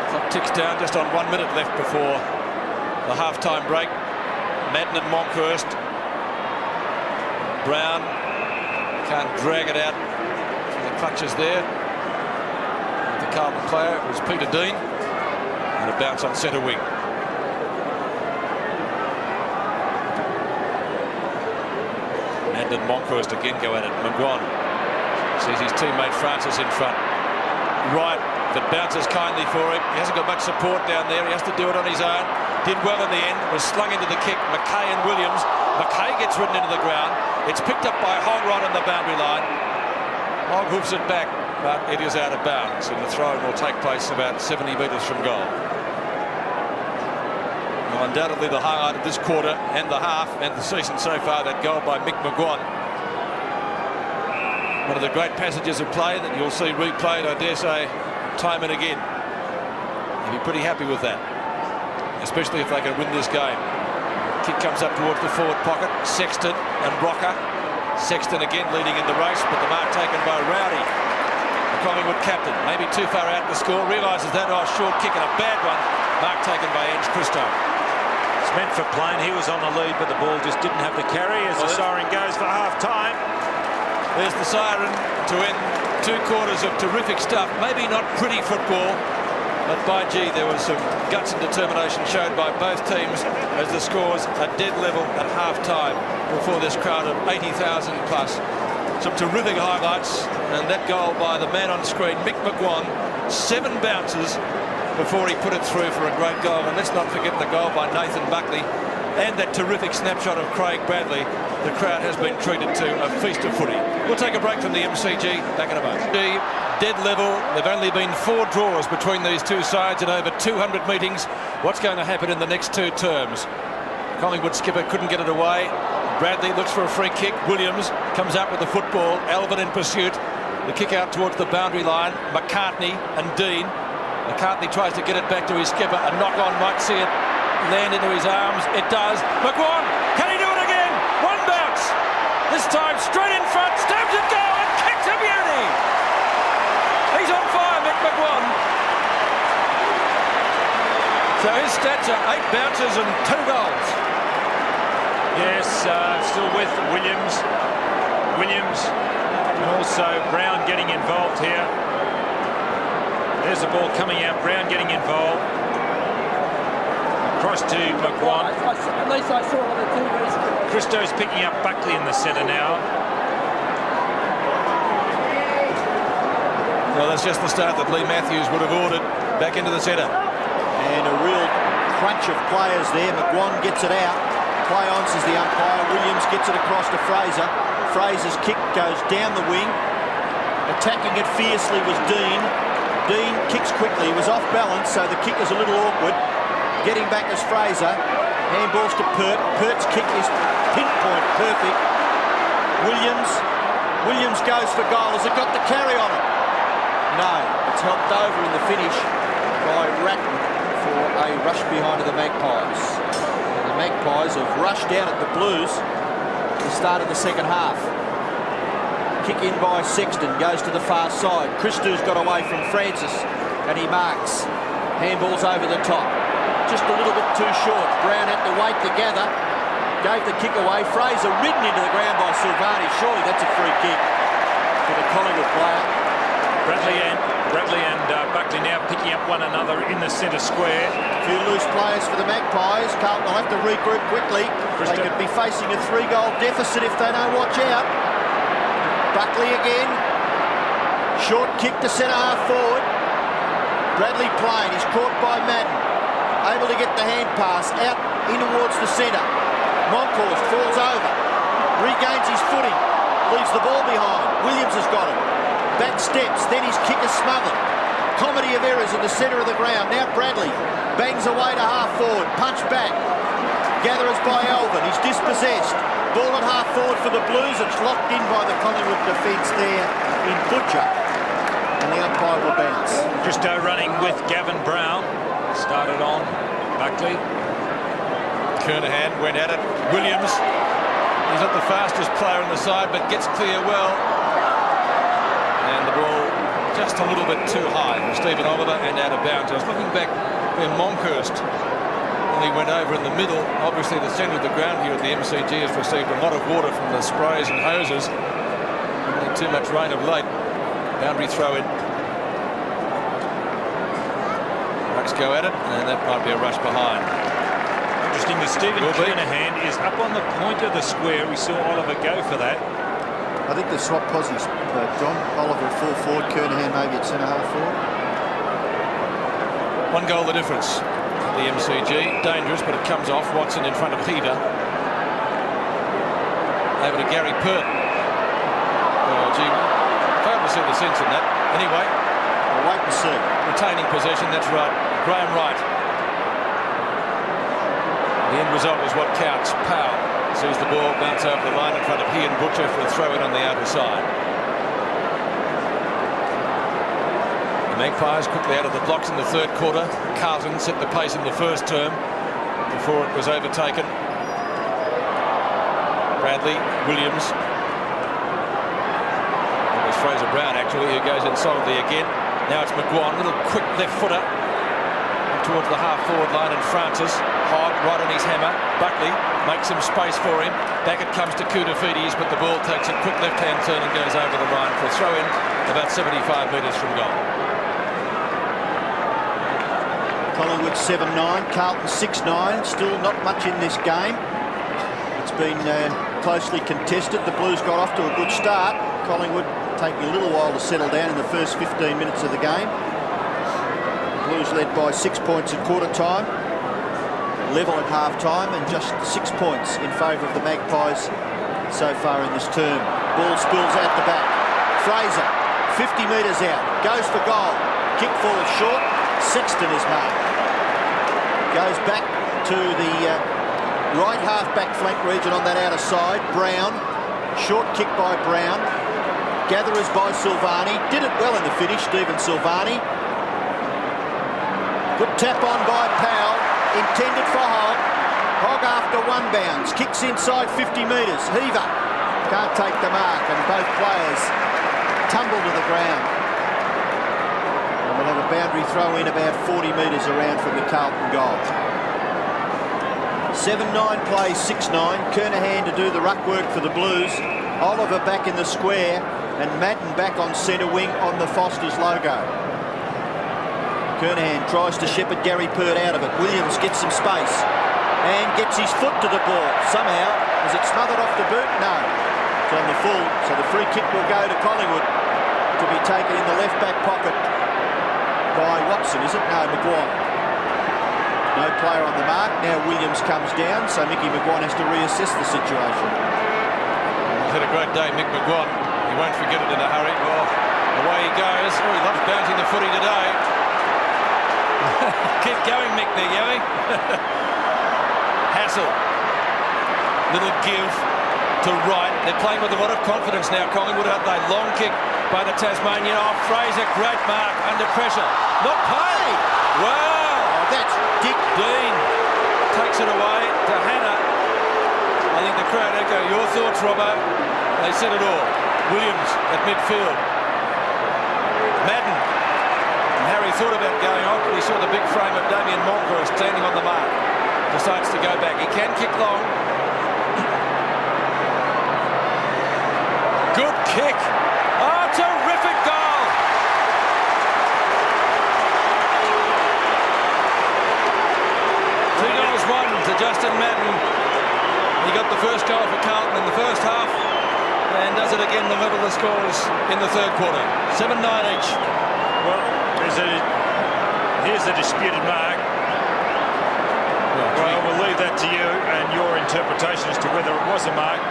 Clock ticks down just on 1 minute left before the half-time break. Madden and Monkhorst. Brown can't drag it out from the clutches there. The Carlton player was Peter Dean. And a bounce on centre wing. Madden and Monkhorst again go at it. McGuan sees his teammate Francis in front. Right. That bounces kindly for him. He hasn't got much support down there. He has to do it on his own. Did well in the end. Was slung into the kick. McKay and Williams. McKay gets ridden into the ground. It's picked up by Hogg right on the boundary line. Hogg hoofs it back, but it is out of bounds. And the throw will take place about 70 metres from goal. Well, undoubtedly the highlight of this quarter and the half and the season so far, that goal by Mick McGuan. One of the great passages of play that you'll see replayed, I dare say, time and again. You'll be pretty happy with that, especially if they can win this game. Kick comes up towards the forward pocket. Sexton and Rocker. Sexton again leading in the race, but the mark taken by Rowdy, the Collingwood captain. Maybe too far out to score. Realises that short kick and a bad one. Mark taken by Ange Christo. It's meant for Plain. He was on the lead, but the ball just didn't have the carry as the siren goes for half-time. There's the siren to end 2 quarters of terrific stuff. Maybe not pretty football, but by gee, there was some guts and determination showed by both teams as the scores are dead level at half-time before this crowd of 80,000 plus. Some terrific highlights, and that goal by the man on screen, Mick McGuan, 7 bounces before he put it through for a great goal. And let's not forget the goal by Nathan Buckley and that terrific snapshot of Craig Bradley. The crowd has been treated to a feast of footy. We'll take a break from the MCG. Back in a moment. dead level. There've only been 4 draws between these two sides in over 200 meetings. What's going to happen in the next 2 terms? Collingwood skipper couldn't get it away. Bradley looks for a free kick. Williams comes out with the football. Alvin in pursuit. The kick out towards the boundary line. McCartney and Dean. McCartney tries to get it back to his skipper. A knock-on might see it land into his arms. It does. McGuan, can he do it again? One bounce. This time straight in front. Stabs it goal and kicks a beauty. He's on fire, Mick McGuan. So his stats are 8 bounces and 2 goals. Yes, still with Williams. And also Brown getting involved here. There's the ball coming out. Brown getting involved. Across to McGuan. At least I saw on the TV. Christo's picking up Buckley in the centre now. Well, that's just the start that Lee Matthews would have ordered. Back into the centre. And a real crunch of players there. McGuan gets it out. Play-on, says the umpire. Williams gets it across to Fraser. Fraser's kick goes down the wing. Attacking it fiercely was Dean. Dean kicks quickly. He was off balance, so the kick is a little awkward. Getting back is Fraser. Handballs to Pert. Pert's kick is pinpoint perfect. Williams goes for goal. Has it got the carry on it? No. It's helped over in the finish by Ratton for a rush behind of the Magpies. The Magpies have rushed out at the Blues at the start of the second half. Kick in by Sexton, goes to the far side. Christou's got away from Francis and he marks. Handballs over the top. Just a little bit too short. Brown had to wait to gather. Gave the kick away. Fraser ridden into the ground by Silvani. Surely that's a free kick for the Collingwood player. Bradley and Buckley now picking up one another in the centre square. A few loose players for the Magpies. Carlton will have to regroup quickly. They could be facing a 3-goal deficit if they don't watch out. Buckley again. Short kick to centre half forward. Bradley playing. He's caught by Madden. Able to get the hand pass out in towards the centre. Monkhorst falls over. Regains his footing. Leaves the ball behind. Williams has got it. Back steps. Then his kick is smothered. Comedy of errors in the centre of the ground. Now Bradley bangs away to half forward. Punch back. Gatherers by Alvin. He's dispossessed. Ball at half forward for the Blues. It's locked in by the Collingwood defence there in Butcher. And the umpire will bounce. Christo running with Gavin Brown. Started on Buckley. Kernahan went at it. Williams. He's not the fastest player on the side, but gets clear well. And the ball just a little bit too high for Stephen Oliver and out of bounds. I was looking back where Monkhorst only went over in the middle. Obviously the centre of the ground here at the MCG has received a lot of water from the sprays and hoses. Haven't had too much rain of late. Boundary throw in. Rucks go at it, and that might be a rush behind. Interesting that Stephen Kernahan is up on the point of the square. We saw Oliver go for that. I think they've swapped posies, John. Oliver at full forward, Kernahan maybe at centre half forward. 1 goal the difference. The MCG. Dangerous, but it comes off. Watson in front of Heaver. Over to Gary Pert. Oh, gee. Failed to see the sense in that. Anyway. We'll wait and see. Retaining possession, that's right. Graham Wright. The end result is what counts. Powell sees the ball bounce over the line in front of he and Butcher for a throw-in on the outer side. The Magpies quickly out of the blocks in the third quarter. Carlton set the pace in the first term before it was overtaken. Bradley, Williams. It was Fraser Brown actually who goes in solidly again. Now it's McGuan, little quick left footer towards the half forward line, and Francis Hogg right on his hammer. Buckley makes some space for him. Back it comes to Koutoufides, but the ball takes a quick left-hand turn and goes over the line for a throw-in about 75 metres from goal. Collingwood 7-9, Carlton 6-9. Still not much in this game. It's been closely contested. The Blues got off to a good start. Collingwood taking a little while to settle down in the first 15 minutes of the game. Blues led by 6 points at quarter time, level at half time, and just 6 points in favour of the Magpies so far in this term. Ball spills out the back. Fraser, 50 metres out, goes for goal. Kick falls short. Sexton is marked. Goes back to the right half-back flank region on that outer side. Brown. Short kick by Brown. Gatherers by Silvani. Did it well in the finish, Stephen Silvani. Good tap on by Powell. Intended for Hogg. Hogg after one bounce. Kicks inside 50 metres. Heaver can't take the mark, and both players tumble to the ground. And we'll have a boundary throw in about 40 metres around from the Carlton goal. 7-9 plays 6-9. Kernahan to do the ruck work for the Blues. Oliver back in the square, and Madden back on centre wing on the Foster's logo. Kernahan tries to shepherd Gary Pert out of it. Williams gets some space and gets his foot to the ball. Somehow, is it smothered off the boot? No. It's on the full, so the free kick will go to Collingwood to be taken in the left-back pocket by Watson, is it? No, McGuire. No player on the mark. Now Williams comes down, so Mickey McGuire has to reassess the situation. He's had a great day, Mick McGuire. He won't forget it in a hurry. Well, away he goes. Oh, he loves bouncing the footy today. Keep going, Mick, there, Yowie. Hassel. Little give to right. They're playing with a lot of confidence now, Collingwood, aren't they? Long kick by the Tasmanian. Oh, Fraser, great mark, under pressure. Not paid. Wow. Oh, that's Dick. Dean takes it away to Hannah. I think the crowd echo your thoughts, Robbo. They said it all. Williams at midfield. Madden. And Harry thought about going off, but he saw the big frame of Damien Moncrief standing on the mark. Decides to go back. He can kick long. Good kick. Oh, terrific goal. Two goals, one to Justin Madden. He got the first goal for Carlton in the first half and does it again to level the scores in the third quarter. 7-9 each. Well, here's a disputed mark. Well, we'll leave that to you and your interpretation as to whether it was a mark.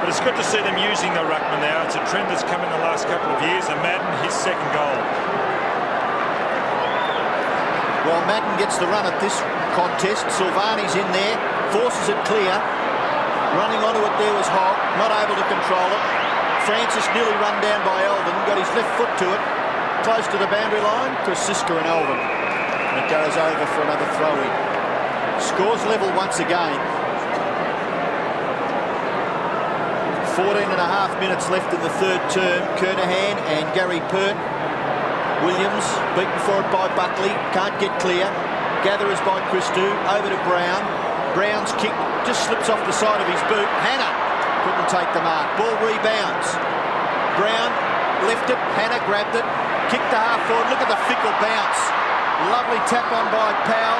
But it's good to see them using the ruckman now. It's a trend that's come in the last couple of years, and Madden, his second goal. Well, Madden gets the run at this contest. Silvani's in there, forces it clear. Running onto it there was Hogg, not able to control it. Francis nearly run down by Elvin, got his left foot to it. Close to the boundary line to Siska and Elvin. And it goes over for another throw-in. Scores level once again. 14 and a half minutes left in the third term. Kernahan and Gary Pert. Williams beaten for it by Buckley. Can't get clear. Gatherers by Christou. Over to Brown. Brown's kick just slips off the side of his boot. Hannah couldn't take the mark. Ball rebounds. Brown left it. Hannah grabbed it. Kicked to half forward. Look at the fickle bounce. Lovely tap on by Powell.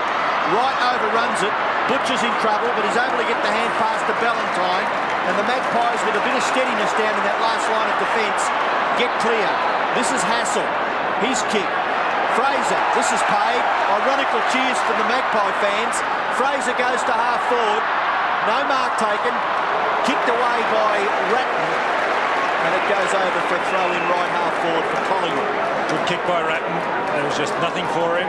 Right overruns it. Butcher's in trouble, but he's able to get the hand pass to Ballantyne. And the Magpies, with a bit of steadiness down in that last line of defence, get clear. This is Hassel. His kick. Fraser. This is paid. Ironical cheers from the Magpie fans. Fraser goes to half forward. No mark taken. Kicked away by Ratton. And it goes over for a throw in right half forward for Collingwood. Good kick by Ratton. There was just nothing for him.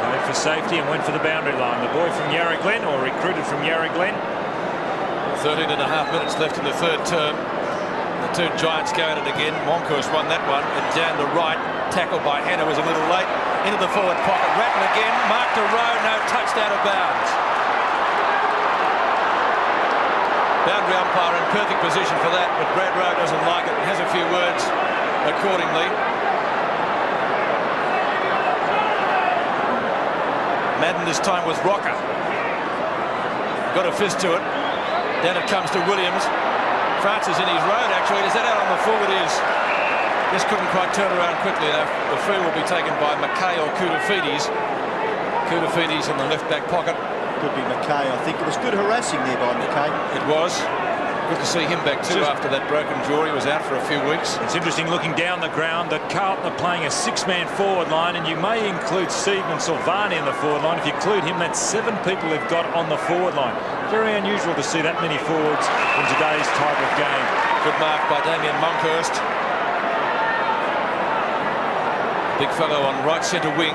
Played for safety and went for the boundary line. The boy from Yarra Glen, or recruited from Yarra Glen. 13 and a half minutes left in the third term. The two Giants go at it again. Moncrief won that one. And down the right, tackled by Hannah was a little late. Into the forward pocket. Ratton again. Marked a row. No touchdown of bounds. Boundary umpire in perfect position for that, but Brad Rowe doesn't like it. He has a few words accordingly. Madden this time with Rocker. Got a fist to it. Then it comes to Williams. Francis in his road, actually. Is that out on the full? It is. Just couldn't quite turn around quickly enough. The free will be taken by McKay or Koutoufides. Koutoufides in the left back pocket. Could be McKay. I think it was good harassing there by McKay. It was. Good to see him back too after that broken jaw. He was out for a few weeks. It's interesting looking down the ground that Carlton are playing a six-man forward line, and you may include Steven Silvani in the forward line. If you include him, that's 7 people they've got on the forward line. Very unusual to see that many forwards in today's type of game. Good mark by Damien Moncrief. Big fellow on right centre wing.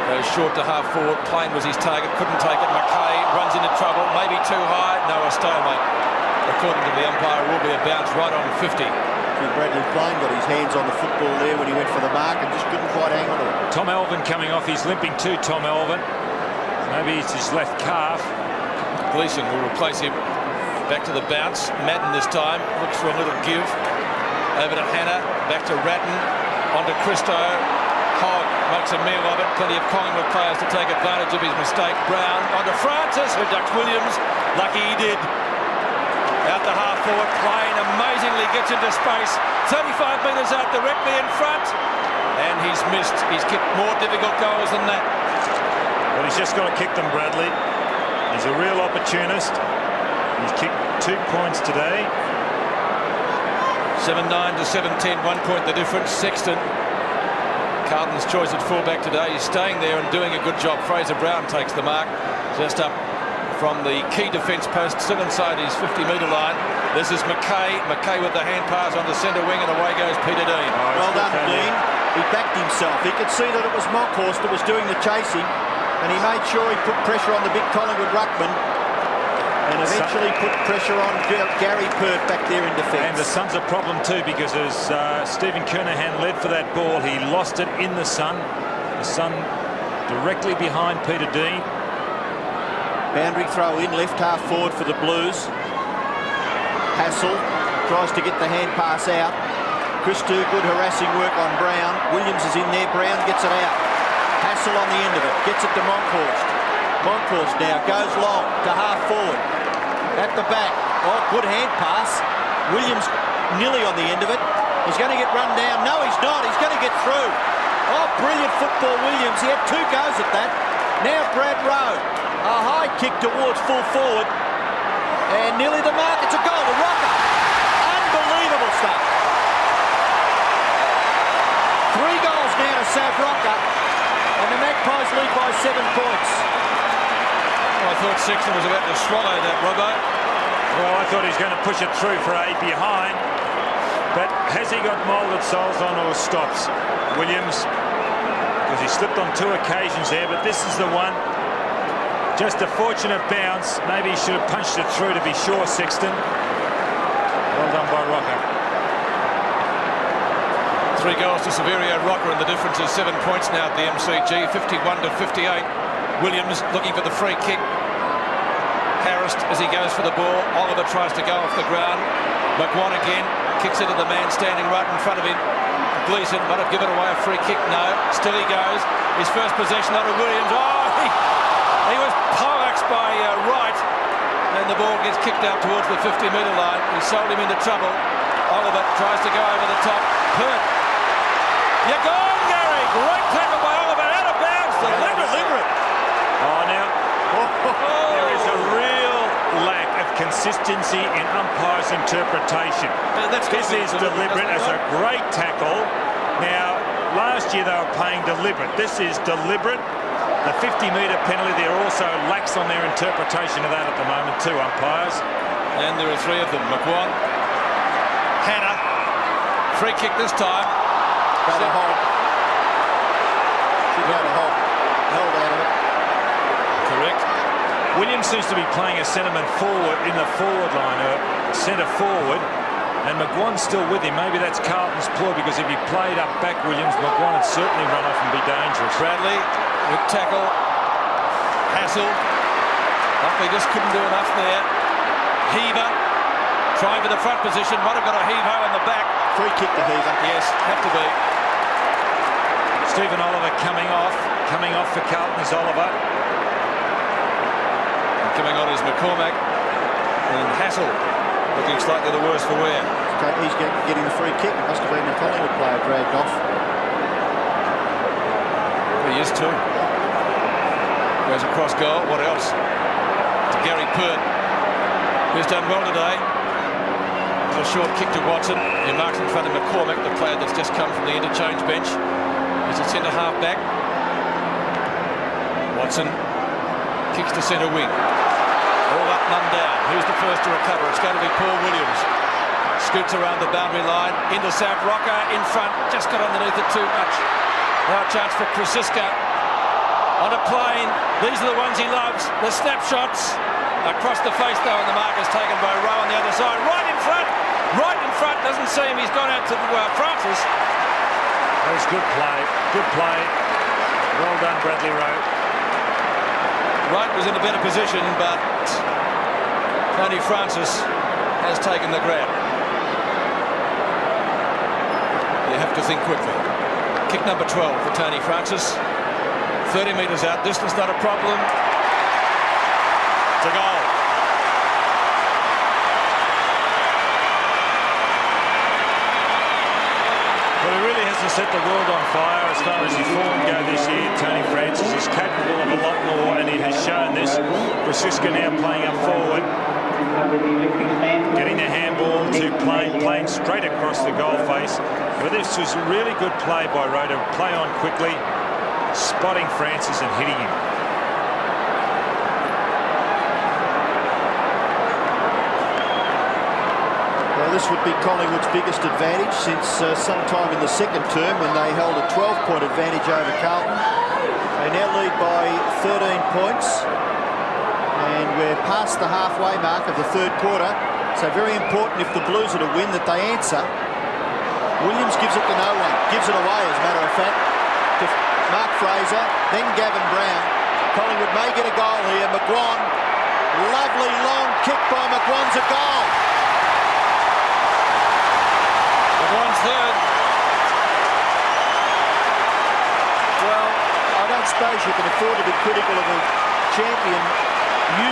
Goes short to half forward. Plain was his target. Couldn't take it. McKay runs into trouble. Maybe too high. No, a stalemate. According to the umpire, it will be a bounce right on 50. Bradley Plain got his hands on the football there when he went for the mark and just couldn't quite hang on to it. Tom Alvin coming off. He's limping too, Tom Alvin. Maybe it's his left calf. Gleeson will replace him. Back to the bounce. Madden this time. Looks for a little give. Over to Hannah. Back to Ratton. On to Christo. Hogg makes a meal of it. Plenty of Collingwood players to take advantage of his mistake. Brown. On to Francis, who ducks Williams. Lucky he did. Out to half forward. Plain amazingly gets into space. 35 metres out directly in front. And he's missed. He's kicked more difficult goals than that. Well, he's just got to kick them, Bradley. He's a real opportunist. He's kicked 2 points today. 7-9 to 7-10. 1 point the difference. Sexton. Carlton's choice at fullback today. He's staying there and doing a good job. Fraser Brown takes the mark. Just up from the key defence post, still inside his 50-metre line. This is McKay. McKay with the hand pass on the centre wing, and away goes Peter Dean. Oh, well done, Dean. He backed himself. He could see that it was Mockhorst that was doing the chasing, and he made sure he put pressure on the big Collingwood ruckman, and eventually put pressure on Gary Pert back there in defence. And the sun's a problem too, because as Stephen Kernahan led for that ball, he lost it in the sun. The sun directly behind Peter Dean. Boundary throw in, left half forward for the Blues. Hassel tries to get the hand pass out. Christo, good harassing work on Brown. Williams is in there. Brown gets it out. Hassel on the end of it. Gets it to Monkhorst. Monkhorst now goes long to half forward. At the back. Oh, good hand pass. Williams nearly on the end of it. He's going to get run down. No, he's not. He's going to get through. Oh, brilliant football, Williams. He had 2 goes at that. Now Brad Rowe. A high kick towards full forward. And nearly the mark. It's a goal to Rocker. Unbelievable stuff. 3 goals now to Sav Rocker. And the Magpies lead by 7 points. I thought Sexton was about to swallow that, Robbo. Well, I thought he was going to push it through for a behind. But has he got moulded soles on or stops? Williams, because he slipped on 2 occasions there, but this is the one. Just a fortunate bounce. Maybe he should have punched it through to be sure, Sexton. Well done by Rocker. 3 goals to Severio Rocker, and the difference is 7 points now at the MCG, 51 to 58. Williams looking for the free kick. Harassed as he goes for the ball. Oliver tries to go off the ground. McGuan again kicks into the man standing right in front of him. Gleeson might have given away a free kick. No, still he goes. His first possession under Williams. Oh, he was poleaxed by Wright, and the ball gets kicked out towards the 50-metre line. He sold him into trouble. Oliver tries to go over the top. Pert. You're gone, Gary. Great tackle by Oliver. Out of bounds. Deliberate. Oh, now, there is a real lack of consistency in umpires' interpretation. This is deliberate as a great tackle. Now, last year they were playing deliberate. This is deliberate. The 50-metre penalty, they're also lax on their interpretation of that at the moment too, umpires. And there are 3 of them. McGuan. Hannah. Free kick this time. Go to Hogg. Should go to Hogg. Held out of it. Correct. Williams seems to be playing a centreman forward in the forward line, centre forward, and McGuan's still with him. Maybe that's Carlton's ploy, because if he played up back Williams, McGuan would certainly run off and be dangerous. Bradley with tackle. Hassel. Buckley just couldn't do enough there. Heaver trying for the front position. Might have got a heave-ho on the back. Free kick to Heaver. Yes, have to be. Stephen Oliver coming off for Carlton is Oliver. And coming on is McCormack. And Hassel looking slightly the worse for wear. Okay, he's getting the free kick. It must have been the Collingwood player dragged off. He is too. Goes across goal. What else? To Gary Pert, who's done well today. A short kick to Watson. He marks in front of McCormack, the player that's just come from the interchange bench. He's a centre half back. Watson kicks to centre wing. All up, none down. Who's the first to recover? It's going to be Paul Williams. Scoots around the boundary line. Into South Rocker in front. Just got underneath it too much. Now a chance for Krasiska. On a plane. These are the ones he loves. The snapshots. Across the face though, and the mark is taken by Rowe on the other side. Right in front. Right in front. Doesn't see him. He's gone out to Francis. That was good play. Good play. Well done, Bradley Rowe. Wright was in a better position, but Tony Francis has taken the grab. You have to think quickly. Kick number 12 for Tony Francis. 30 metres out. Distance not a problem. It's a goal. Well, he really hasn't set the world on fire as far as his form go this year. Tony Francis is capable of a lot more, and he has shown this. Krasiska now playing up forward, getting the handball to playing straight across the goal face. But this was a really good play by Rowe to play on quickly, spotting Francis and hitting him. This would be Collingwood's biggest advantage since sometime in the second term when they held a 12-point advantage over Carlton. They now lead by 13 points and we're past the halfway mark of the third quarter, so very important if the Blues are to win that they answer. Williams gives it to no one, gives it away as a matter of fact to Mark Fraser, then Gavin Brown. Collingwood may get a goal here. McGuan, lovely long kick by McGuan's a goal. One's third. Well, I don't suppose you can afford to be critical of a champion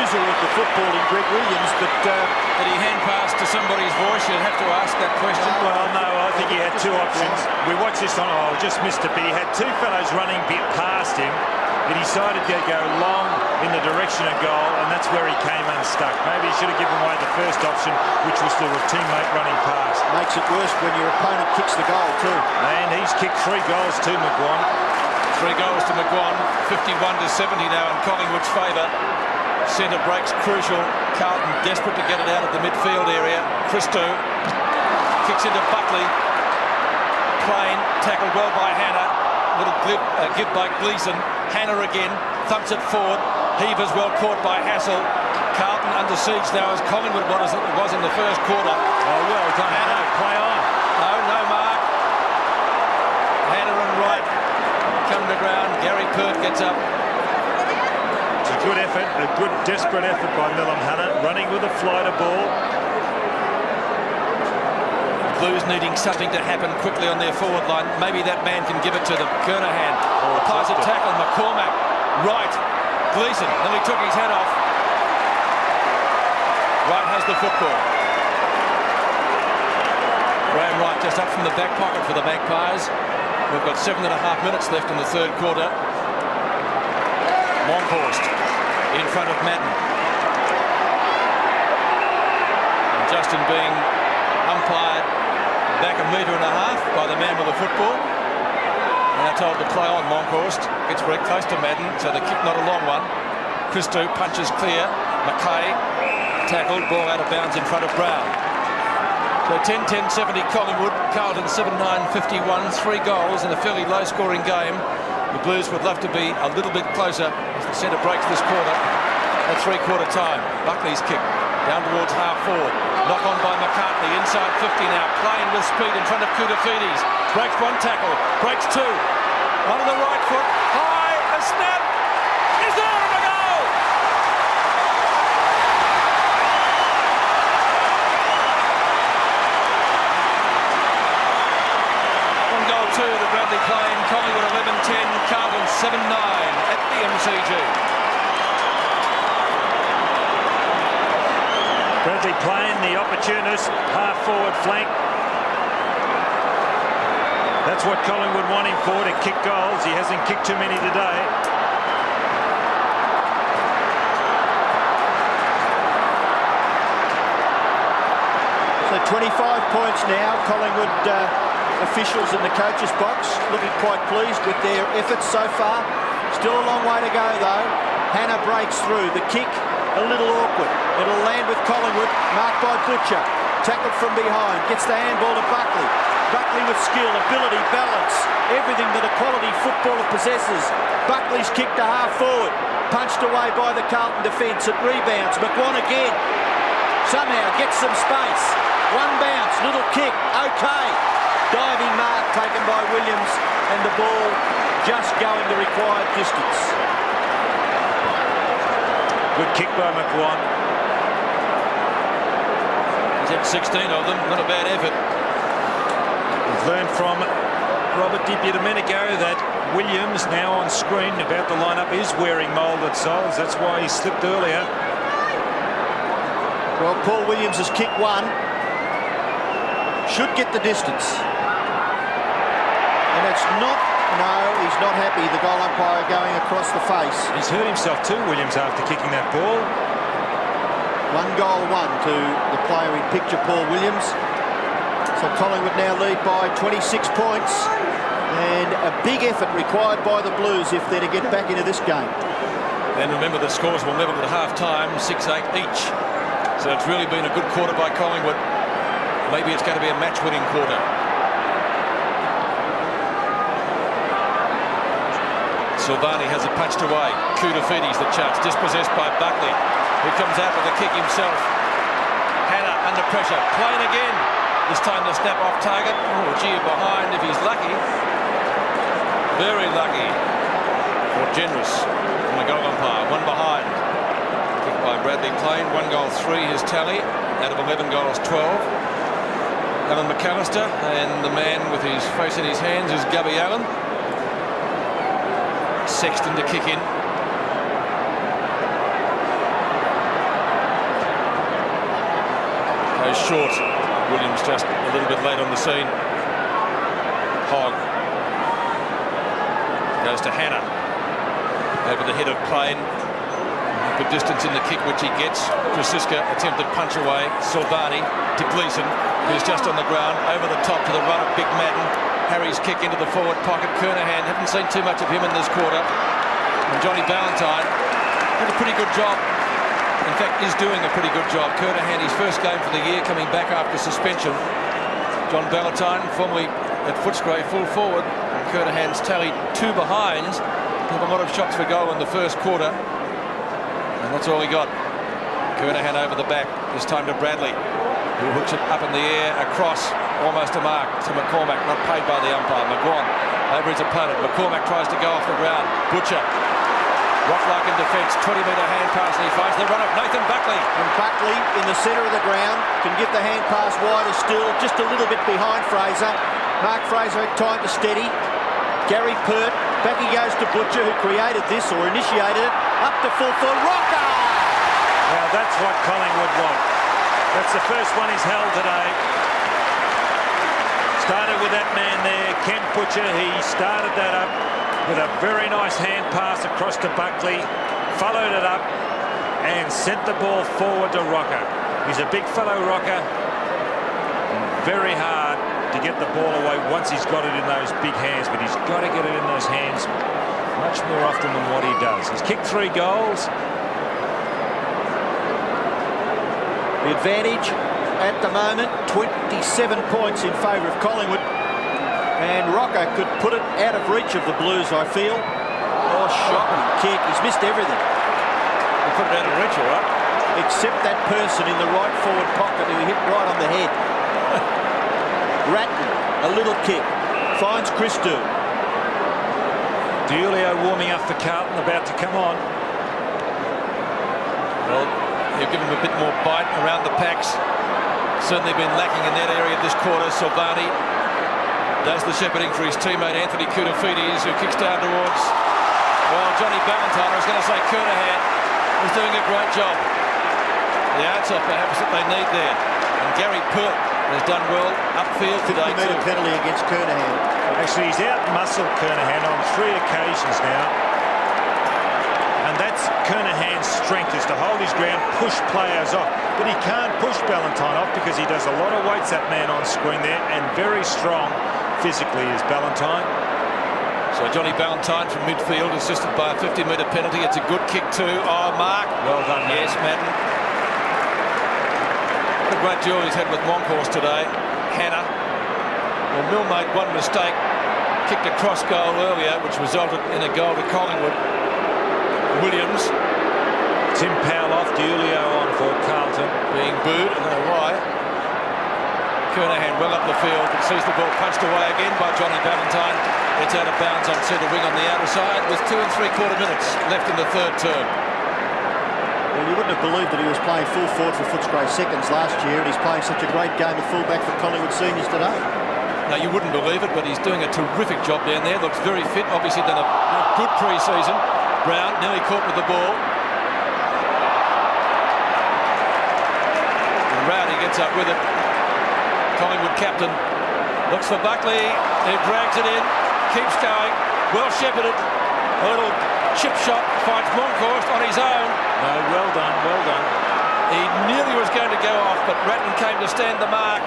user of the football in Greg Williams, but did he hand pass to somebody's voice? You'd have to ask that question. Well, no, I think he had two options. We watched this on, I just missed a bit. He had two fellows running past him. He decided to go long in the direction of goal, and that's where he came unstuck. Maybe he should have given away the first option, which was the teammate running past. Makes it worse when your opponent kicks the goal too. And he's kicked 3 goals to McGuan. 3 goals to McGuan, 51-70 now in Collingwood's favour. Centre breaks crucial. Carlton desperate to get it out of the midfield area. Christo kicks into Buckley. Plain, tackled well by Hannah. Little give by Gleeson. Hannah again, thumps it forward. Heavers well caught by Hassel. Carlton under siege now as Collingwood was in the first quarter. Oh, well done, Hannah. Play on. No mark. Hannah and Wright come to ground. Gary Pert gets up. It's a good effort, a good desperate effort by Millum Hannah, running with a flighter ball. Blues needing something to happen quickly on their forward line. Maybe that man can give it to them. Kernahan applies a tackle. McCormack, Wright, Gleeson. Then he took his head off. Wright has the football. Graham Wright just up from the back pocket for the Magpies. We've got 7.5 minutes left in the third quarter. Monkhorst in front of Madden. And Justin being umpired back 1.5 metres by the man with the football. Now told to play on. Monkhorst gets very close to Madden, so the kick not a long one. Christo punches clear. McKay tackled, ball out of bounds in front of Brown. So 10-10-70 Collingwood, Carlton 7-9-51, 3 goals in a fairly low-scoring game. The Blues would love to be a little bit closer as the centre breaks this quarter at 3/4 time. Buckley's kick down towards half forward. Knock on by McCartney, inside 50 now, playing with speed in front of Koutoufides. Breaks 1 tackle, breaks 2. On the right foot, high, a snap. Is there and a goal? One goal, 2 to Bradley Plain. Collingwood 11-10, Carlton 7-9 at the MCG. Bradley Plain, the opportunist, half-forward flank. That's what Collingwood want him for, to kick goals. He hasn't kicked too many today. So 25 points now. Collingwood officials in the coach's box looking quite pleased with their efforts so far. Still a long way to go though. Hannah breaks through. The kick a little awkward. It'll land with Collingwood, marked by Butcher. Tackled from behind. Gets the handball to Buckley. Buckley with skill, ability, balance, everything that a quality footballer possesses. Buckley's kicked to half forward. Punched away by the Carlton defence. It rebounds. McGuan again. Somehow gets some space. One bounce, little kick. Okay. Diving mark taken by Williams, and the ball just going the required distance. Good kick by McGuan. He's had 16 of them. Not a bad effort. We've learned from Robert Dipier a minute ago that Williams, now on screen about the lineup, is wearing moulded soles. That's why he slipped earlier. Well, Paul Williams has kicked one. Should get the distance. And it's not, no, he's not happy. The goal umpire going across the face. He's hurt himself too, Williams, after kicking that ball. 1 goal, 1 to the player in picture, Paul Williams. So Collingwood now lead by 26 points, and a big effort required by the Blues if they're to get back into this game. And remember, the scores were level at half-time, 6-8 each. So it's really been a good quarter by Collingwood. Maybe it's going to be a match-winning quarter. Silvani has it punched away. Koutafidis the chance, dispossessed by Buckley, who comes out with a kick himself. Hannah under pressure, playing again. This time the snap off target. Oh, gee, behind if he's lucky. Very lucky. Or generous from the goal umpire. One behind. Kick by Bradley Plain. 1 goal, 3 his tally. Out of 11 goals, 12. Alan McAllister, and the man with his face in his hands is Gubby Allen. Sexton to kick in. Goes short. Williams just a little bit late on the scene. Hogg goes to Hannah. Over the head of Plain. Good distance in the kick which he gets. Francisca attempted punch away. Silvani to Gleeson, who's just on the ground. Over the top to the run of Big Madden. Harry's kick into the forward pocket. Kernahan, haven't seen too much of him in this quarter. And Johnny Ballantyne did a pretty good job. In fact, is doing a pretty good job. Kernahan, his first game for the year, coming back after suspension. John Ballantyne, formerly at Footscray, full forward. And Kernahan's tallied 2 behinds. Have a lot of shots for goal in the first quarter. And that's all he got. Kernahan over the back. This time to Bradley, who hooks it up in the air, across, almost a mark to McCormack, not paid by the umpire. McGuan over his opponent. McCormack tries to go off the ground. Butcher. Rock-like in defence, 20-metre hand pass, and he finds the run of Nathan Buckley. And Buckley in the centre of the ground can give the hand pass wider still, just a little bit behind Fraser. Mark Fraser had time to steady. Gary Pert, back he goes to Butcher, who created this or initiated it. Up to full for Rocker! Now that's what Collingwood want. That's the first one he's held today. Started with that man there, Ken Butcher. He started that up with a very nice hand pass across to Buckley, followed it up and sent the ball forward to Rocker. He's a big fellow, Rocker. Very hard to get the ball away once he's got it in those big hands, but he's got to get it in those hands much more often than what he does. He's kicked 3 goals. The advantage at the moment, 27 points in favour of Collingwood. And Rocker could put it out of reach of the Blues, I feel. Oh, shocking kick. He's missed everything. He put it out of reach, all right. Except that person in the right forward pocket who hit right on the head. Ratton, a little kick. Finds Christou. Diulio warming up for Carlton, about to come on. Well, he'll give him a bit more bite around the packs. Certainly been lacking in that area this quarter. Silvani does the shepherding for his teammate Anthony Koutafidis, who kicks down towards, well, Johnny Ballantyne. I was going to say Kernahan is doing a great job. The answer perhaps that they need there. And Gary Pert has done well upfield today too. 50-metre penalty against Kernahan. Actually, he's out-muscled Kernahan on 3 occasions now. And that's Kernahan's strength, is to hold his ground, push players off. But he can't push Ballantyne off because he does a lot of weights, that man on screen there, and very strong physically is Ballantyne. So Johnny Ballantyne from midfield, assisted by a 50-metre penalty. It's a good kick too. Oh, Mark. Well done, Yes, Madden. What a great duel he's had with Monkhorst today. Hannah. Well, Mill made one mistake. Kicked a cross goal earlier, which resulted in a goal to Collingwood. Williams. Tim Powell off, Julio on for Carlton. Being booed, I don't know why. Kernahan well up the field, but sees the ball punched away again by Johnny Ballantyne. It's out of bounds on centre wing on the outer side with 2 3/4 minutes left in the third term. Well, you wouldn't have believed that he was playing full forward for Footscray Seconds last year, and he's playing such a great game of fullback for Collingwood Seniors today. No, you wouldn't believe it, but he's doing a terrific job down there. Looks very fit. Obviously done a good pre-season. Brown nearly caught with the ball. And Rowdy gets up with it. Collingwood captain looks for Buckley. He drags it in. Keeps going. Well shepherded. A little chip shot. Finds Monkhorst on his own. No, well done, well done. He nearly was going to go off, but Ratton came to stand the mark.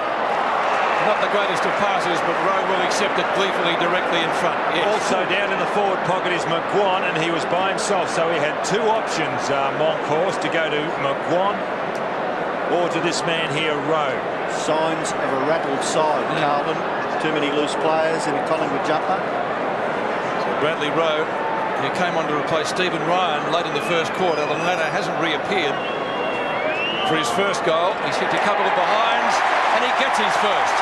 Not the greatest of passes, but Rowe will accept it gleefully directly in front. Yes. Also down in the forward pocket is McGuan, and he was by himself, so he had two options, Monkhorst, to go to McGuan or to this man here, Rowe. Signs of a rattled side, Carlton. Too many loose players in a Collingwood jumper. So Bradley Rowe, who came on to replace Stephen Ryan late in the first quarter. The latter hasn't reappeared for his first goal. He's hit a couple of behinds, and he gets his first.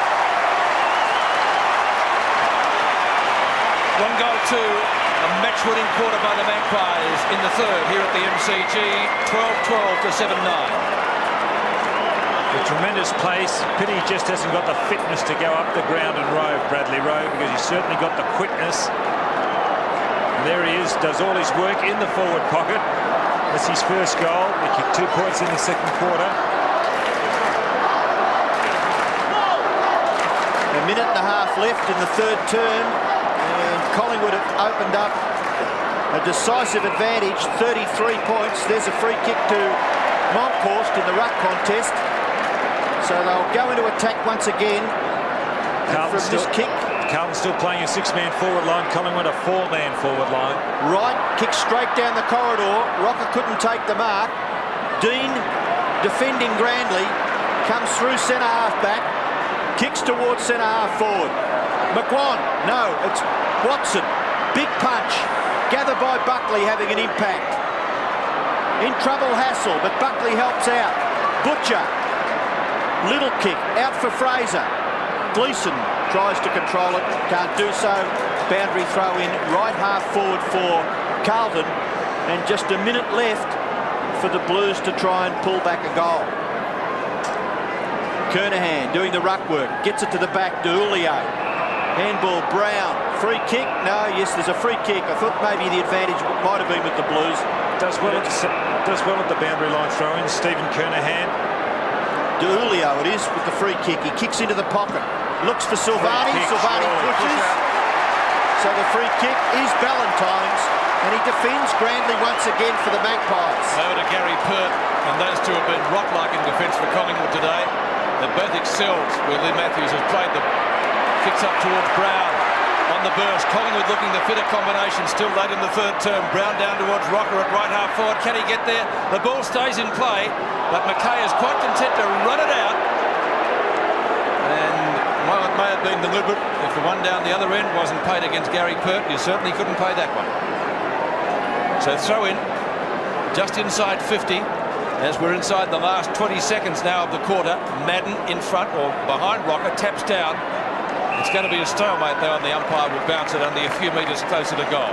1 goal to a match-winning quarter by the Magpies in the third here at the MCG. 12-12 to 7-9. A tremendous pace. Pity he just hasn't got the fitness to go up the ground and rove, Bradley Rowe, because he's certainly got the quickness. And there he is, does all his work in the forward pocket. That's his first goal. He kicked 2 points in the second quarter. A minute and a half left in the third term, and Collingwood have opened up a decisive advantage, 33 points. There's a free kick to Monkhorst in the ruck contest. So they'll go into attack once again. And from this kick, Carlton still playing a 6-man forward line. Collingwood a 4-man forward line. Right, kick straight down the corridor. Rocker couldn't take the mark. Dean defending grandly, comes through centre half back, kicks towards centre half forward. McGuan, no, it's Watson. Big punch, gathered by Buckley, having an impact. In trouble, Hassel, but Buckley helps out. Butcher, little kick, out for Fraser. Gleeson tries to control it, can't do so. Boundary throw in, right half forward for Carlton, and just a minute left for the Blues to try and pull back a goal. Kernahan doing the ruck work, gets it to the back to Julio. Handball, Brown, free kick, no, yes, there's a free kick. I thought maybe the advantage might have been with the Blues. Does well at the boundary line throw in, Stephen Kernahan. De Julio it is with the free kick. He kicks into the pocket. Looks for Silvani. Silvani pushes. So the free kick is Ballantyne's, and he defends grandly once again for the Magpies. Over to Gary Pert, and those two have been rock-like in defence for Collingwood today. They've both excelled where Lee Matthews has played them. Kicks up towards Brown. On the burst, Collingwood looking the fitter combination still late in the third term. Brown down towards Rocker at right half forward. Can he get there? The ball stays in play, but McKay is quite content to run it out. And while it may have been deliberate, if the one down the other end wasn't paid against Gary Pert, you certainly couldn't pay that one. So throw in just inside 50 as we're inside the last 20 seconds now of the quarter. Madden in front or behind Rocker, taps down. It's going to be a stalemate though, and the umpire will bounce it only a few metres closer to goal.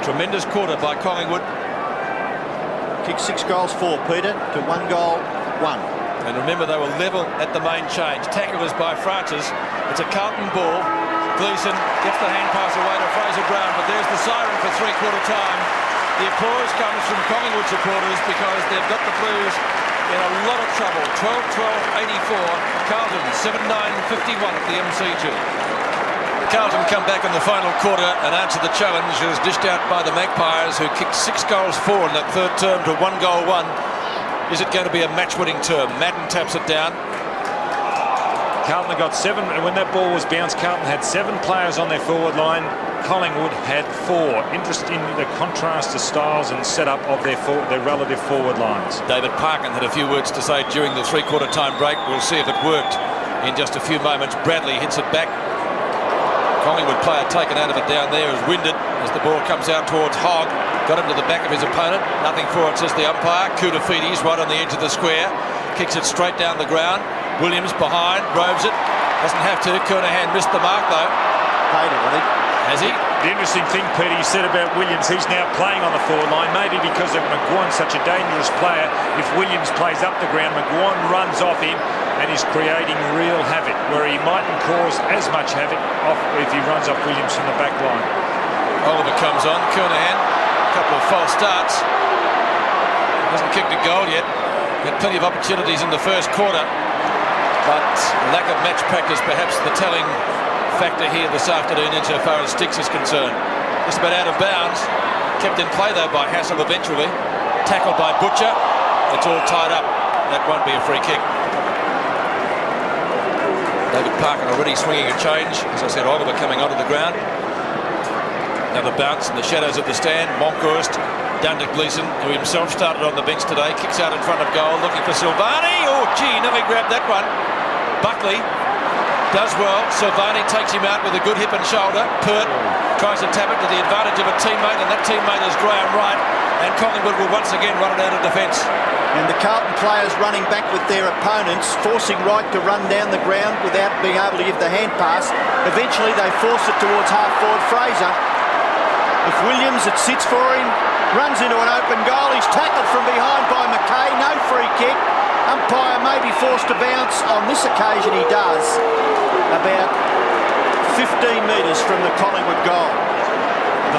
Tremendous quarter by Collingwood. Kicked 6 goals for Peter to 1 goal 1. And remember, they were level at the main change. Tackle is by Francis. It's a Carlton ball. Gleeson gets the hand pass away to Fraser Brown, but there's the siren for 3/4 time. The applause comes from Collingwood supporters because they've got the Blues in a lot of trouble. 12-12-84. Carlton 7-9-51 at the MCG. Carlton come back in the final quarter and answer the challenge as dished out by the Magpies, who kicked 6 goals for in that third term to 1 goal 1. Is it going to be a match-winning term? Madden taps it down. Carlton got 7, and when that ball was bounced, Carlton had 7 players on their forward line. Collingwood had 4. Interesting, the contrast of styles and setup of their relative forward lines. David Parkin had a few words to say during the three-quarter time break. We'll see if it worked in just a few moments. Bradley hits it back. Collingwood player taken out of it down there is winded as the ball comes out towards Hogg. Got him to the back of his opponent. Nothing for it, says the umpire. Kudafides right on the edge of the square. Kicks it straight down the ground. Williams behind, roves it. Doesn't have to. Kernahan missed the mark though. Played it, I think. Has he? The interesting thing, Peter, you said about Williams, he's now playing on the forward line, maybe because of McGuan's such a dangerous player. If Williams plays up the ground, McGuan runs off him and is creating real havoc, where he mightn't cause as much havoc if he runs off Williams from the back line. Oliver comes on. Kernahan, a couple of false starts. Hasn't kicked a goal yet. Had plenty of opportunities in the first quarter, but lack of match practice perhaps the telling factor here this afternoon insofar as sticks is concerned. Just about out of bounds. Kept in play though by Hassel eventually. Tackled by Butcher. It's all tied up. That won't be a free kick. David Parkin already swinging a change. As I said, Oliver coming onto the ground. Another bounce in the shadows of the stand. Monkhorst down to Gleeson, who himself started on the bench today. Kicks out in front of goal, looking for Silvani. Oh gee, nearly grabbed that one. Buckley does well. Silvani takes him out with a good hip and shoulder. Pert tries to tap it to the advantage of a teammate, and that teammate is Graham Wright. And Collingwood will once again run it out of defence. And the Carlton players running back with their opponents, forcing Wright to run down the ground without being able to give the hand pass. Eventually they force it towards half-forward Fraser. If Williams, it sits for him, runs into an open goal. He's tackled from behind by McKay. No free kick. Umpire may be forced to bounce. On this occasion he does. About 15 metres from the Collingwood goal.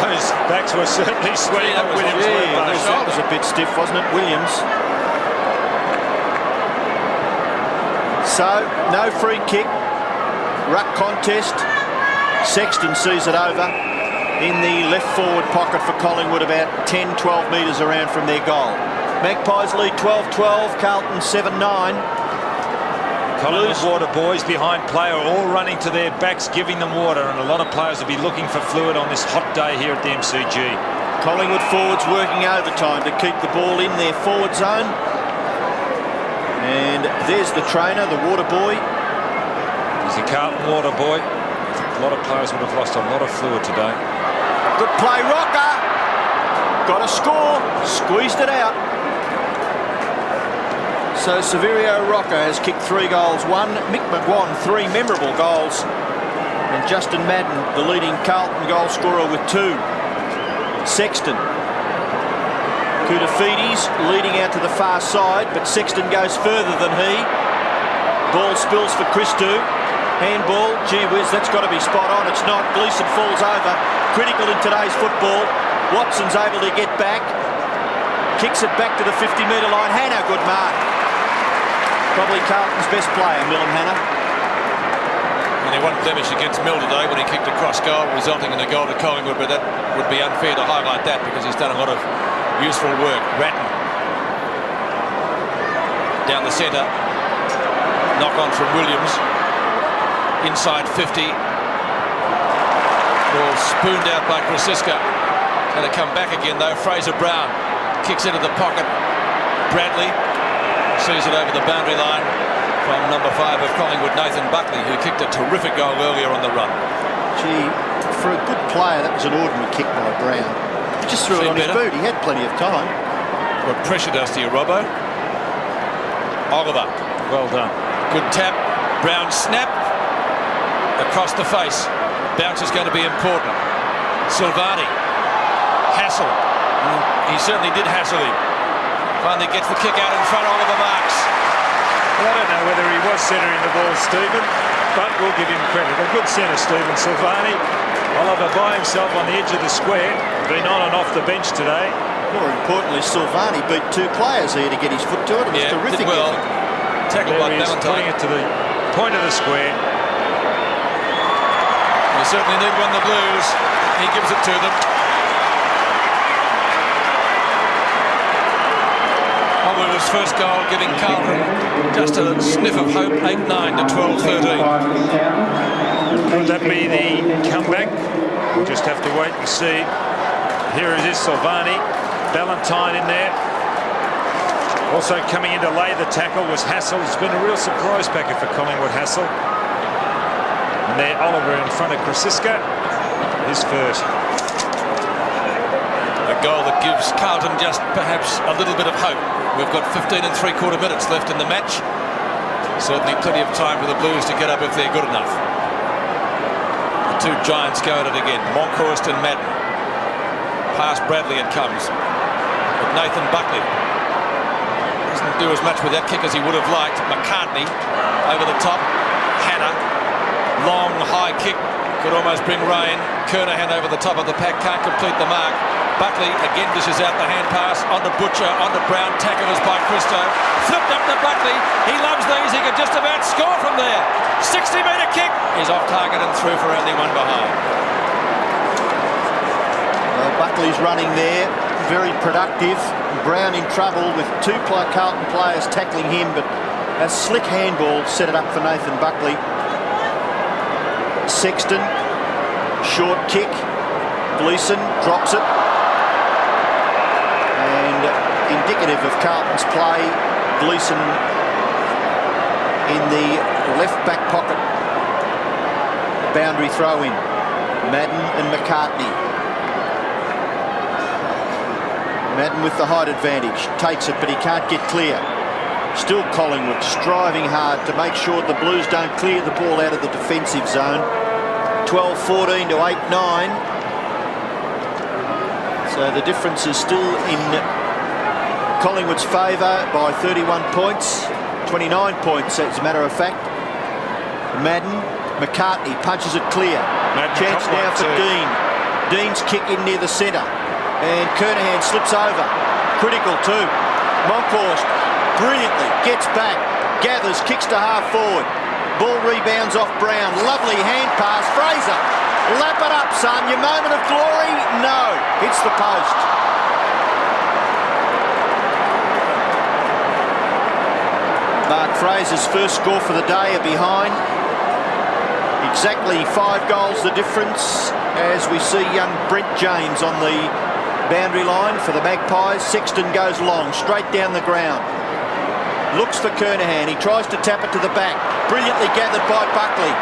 Those backs were certainly sweating up Williams. That was a bit stiff, wasn't it, Williams? So, no free kick. Ruck contest. Sexton sees it over in the left forward pocket for Collingwood, about 10-12 metres around from their goal. Magpies lead 12-12, Carlton 7-9. Collingwood water boys behind play are all running to their backs, giving them water, and a lot of players will be looking for fluid on this hot day here at the MCG. Collingwood forwards working overtime to keep the ball in their forward zone. And there's the trainer, the water boy. He's a Carlton water boy. A lot of players would have lost a lot of fluid today. Good play, Rocker. Got a score. Squeezed it out. So Severio Rocker has kicked 3 goals, 1. Mick McGuan, 3 memorable goals. And Justin Madden, the leading Carlton goal scorer with 2. Sexton. Kudafides leading out to the far side, but Sexton goes further than he. Ball spills for Christou. Handball, gee whiz, that's got to be spot on. It's not. Gleeson falls over. Critical in today's football. Watson's able to get back. Kicks it back to the 50-metre line. Hannah, good mark. Probably Carlton's best player, Millum Hannah. Only one blemish against Mill today when he kicked across goal, resulting in a goal to Collingwood, but that would be unfair to highlight that because he's done a lot of useful work. Ratton down the centre. Knock on from Williams. Inside 50. Ball spooned out by Krasiska. Going to come back again though. Fraser Brown kicks into the pocket. Bradley sees it over the boundary line from number 5 of Collingwood, Nathan Buckley, who kicked a terrific goal earlier on the run. Gee, for a good player, that was an ordinary kick by Brown. He just threw it on his boot. He had plenty of time. What pressure does to you, Robbo? Oliver. Well done. Good tap. Brown snap. Across the face. Bounce is going to be important. Silvani. Hassel. He certainly did hassle him. Finally gets the kick out in front. Oliver marks. Well, I don't know whether he was centering the ball, Stephen, but we'll give him credit. A good centre, Stephen. Silvani. Oliver by himself on the edge of the square. Been on and off the bench today. More importantly, Silvani beat 2 players here to get his foot to it. It was terrific. Well. Tackled by Valentine. Putting it to the point of the square. They certainly need one, the Blues. He gives it to them. Oh, we his first goal, giving Carlton just a sniff of hope, 8-9 to 12-13. Would that be the comeback? We'll just have to wait and see. Here it is, Silvani. Ballantyne in there. Also coming in to lay the tackle was Hassel. It's been a real surprise packet for Collingwood, Hassel. And there, Oliver in front of Krasiska. His first. A goal that gives Carlton just perhaps a little bit of hope. We've got 15 3/4 minutes left in the match. Certainly plenty of time for the Blues to get up if they're good enough. The two giants go at it again. Monkhorst and Madden. Past Bradley it comes. But Nathan Buckley doesn't do as much with that kick as he would have liked. McCartney over the top. Hannah. Long high kick. Could almost bring rain. Kernahan over the top of the pack. Can't complete the mark. Buckley again dishes out the hand pass onto Butcher, onto Brown. Tacklers by Christo. Flipped up to Buckley. He loves these. He could just about score from there. 60-metre kick. He's off target and through for only one behind. Well, Buckley's running there. Very productive. Brown in trouble with two Carlton players tackling him, but a slick handball set it up for Nathan Buckley. Sexton, short kick. Gleeson drops it. And indicative of Carlton's play, Gleeson in the left back pocket. Boundary throw in. Madden and McCartney. Madden with the height advantage. Takes it, but he can't get clear. Still Collingwood striving hard to make sure the Blues don't clear the ball out of the defensive zone. 12-14 to 8-9. So the difference is still in Collingwood's favour by 31 points. 29 points, as a matter of fact. Madden, McCartney punches it clear. Chance now for Dean. Dean's kick in near the centre. And Kernahan slips over. Critical too. Monkhorst brilliantly gets back. Gathers, kicks to half forward. Ball rebounds off Brown. Lovely hand pass. Fraser. Lap it up, son. Your moment of glory? No. Hits the post. Mark Fraser's first score for the day are behind. Exactly 5 goals the difference as we see young Brent James on the boundary line for the Magpies. Sexton goes long, straight down the ground. Looks for Kernahan. He tries to tap it to the back. Brilliantly gathered by Buckley.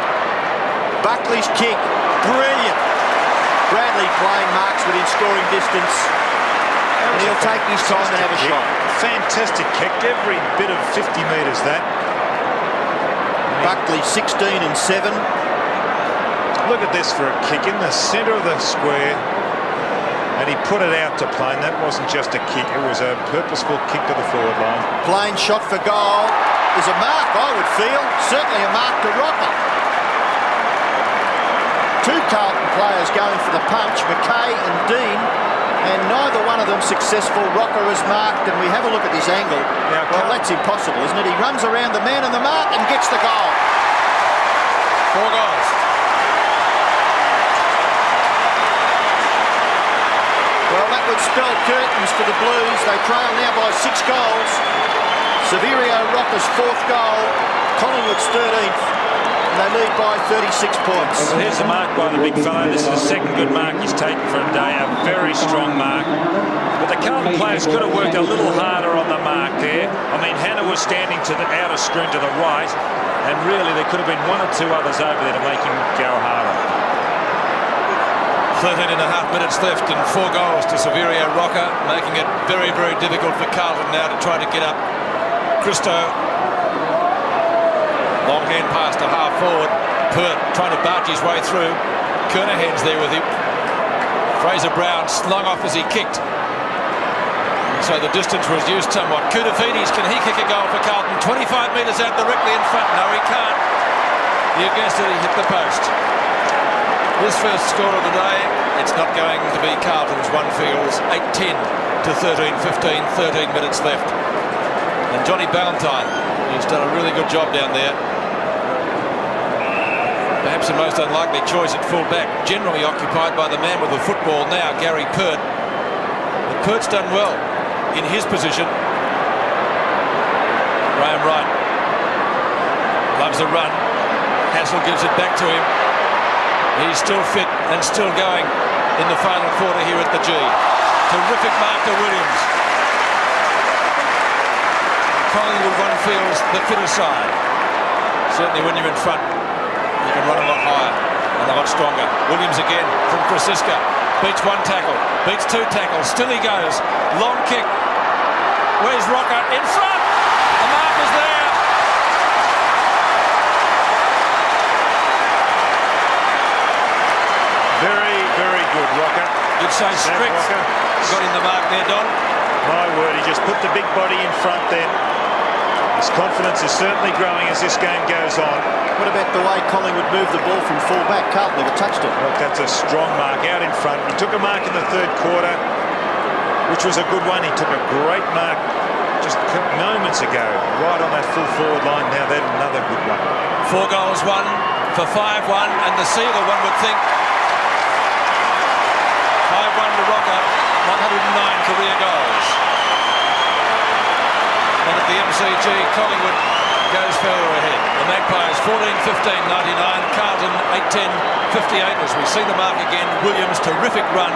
Buckley's kick. Brilliant. Bradley playing marks within scoring distance. And he'll take his time and have a shot. Fantastic kick. Every bit of 50 metres that. Buckley 16 and 7. Look at this for a kick in the centre of the square. And he put it out to play, and that wasn't just a kick, it was a purposeful kick to the forward line. Plain shot for goal is a mark, I would feel. Certainly a mark to Rocker. Two Carlton players going for the punch, McKay and Dean, and neither one of them successful. Rocker is marked, and we have a look at this angle. Now, well, that's impossible, isn't it? He runs around the man on the mark and gets the goal. 4 goals. Well, that would spell curtains for the Blues. They trail now by 6 goals. Severio Rocker's 4th goal. Collingwood's 13th. And they lead by 36 points. Well, here's the mark by the big fellow. This is the second good mark he's taken for a day. A very strong mark. But the Carlton players could have worked a little harder on the mark there. I mean, Hannah was standing to the outer screen to the right. And really, there could have been 1 or 2 others over there to make him go harder. 13 and a half minutes left and 4 goals to Severio Rocker, making it very, very difficult for Carlton now to try to get up. Christo. Long hand pass to half forward. Pert trying to barge his way through. Kernahan's there with him. Fraser Brown slung off as he kicked. So the distance was used somewhat. Koutoufides, can he kick a goal for Carlton? 25 metres out directly in front. No, he can't. You guessed it, he hit the post. His first score of the day, it's not going to be Carlton's. One feels 8-10 to 13-15, 13 minutes left. And Johnny Ballantyne, he's done a really good job down there. Perhaps the most unlikely choice at full back, generally occupied by the man with the football now, Gary Pert. But Pert's done well in his position. Graham Wright loves the run. Hassel gives it back to him. He's still fit and still going in the final quarter here at the G. Terrific mark to Williams. Collingwood one feels the fitter side. Certainly when you're in front, you can run a lot higher and a lot stronger. Williams again from Krasiska. Beats one tackle, beats two tackles. Still he goes. Long kick. Where's Rocker? In front! The mark is there. Very, very good, Rocker. You'd say strict. Rocker Got in the mark there, Don. My word, he just put the big body in front then. His confidence is certainly growing as this game goes on. What about the way Collingwood moved the ball from full back? Carlton never touched it. Look, that's a strong mark out in front. He took a mark in the third quarter, which was a good one. He took a great mark just moments ago, right on that full forward line. Now that's another good one. 4 goals won for 5-1, and the sealer, one would think. 5-1 to Rocker, 109 career goals. And at the MCG, Collingwood goes further ahead. The Magpies 14-15-99, Carlton 8-10-58 as we see the mark again. Williams, terrific run.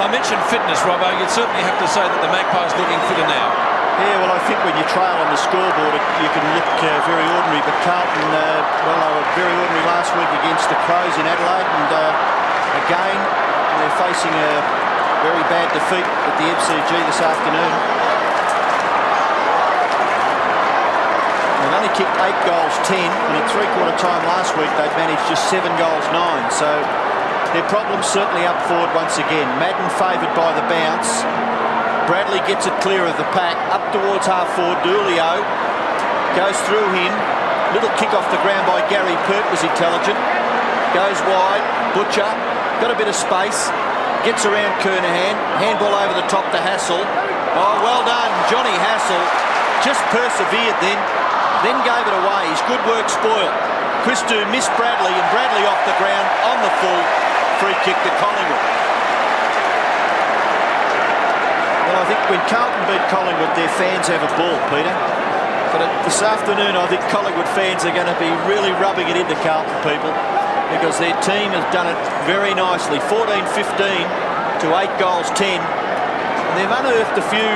Now, I mentioned fitness, Robbo. You'd certainly have to say that the Magpies looking fitter now. Yeah, well, I think when you trail on the scoreboard, you can look very ordinary. But Carlton, well, they were very ordinary last week against the Crows in Adelaide. And again, they're facing a very bad defeat at the MCG this afternoon. They've only kicked 8 goals, 10. And at three-quarter time last week, they'd managed just 7 goals, 9. So their problem's certainly up forward once again. Madden favoured by the bounce. Bradley gets it clear of the pack, up towards half forward. Julio goes through him. Little kick off the ground by Gary Pert was intelligent. Goes wide. Butcher got a bit of space. Gets around Kernahan. Handball over the top to Hassel. Oh, well done, Johnny Hassel. Just persevered then gave it away. His good work spoiled. Christou missed Bradley, and Bradley off the ground on the full. Free kick to Collingwood. Well, I think when Carlton beat Collingwood, their fans have a ball, Peter. But this afternoon, I think Collingwood fans are going to be really rubbing it into Carlton people, because their team has done it very nicely. 14-15 to 8 goals, 10. And they've unearthed a few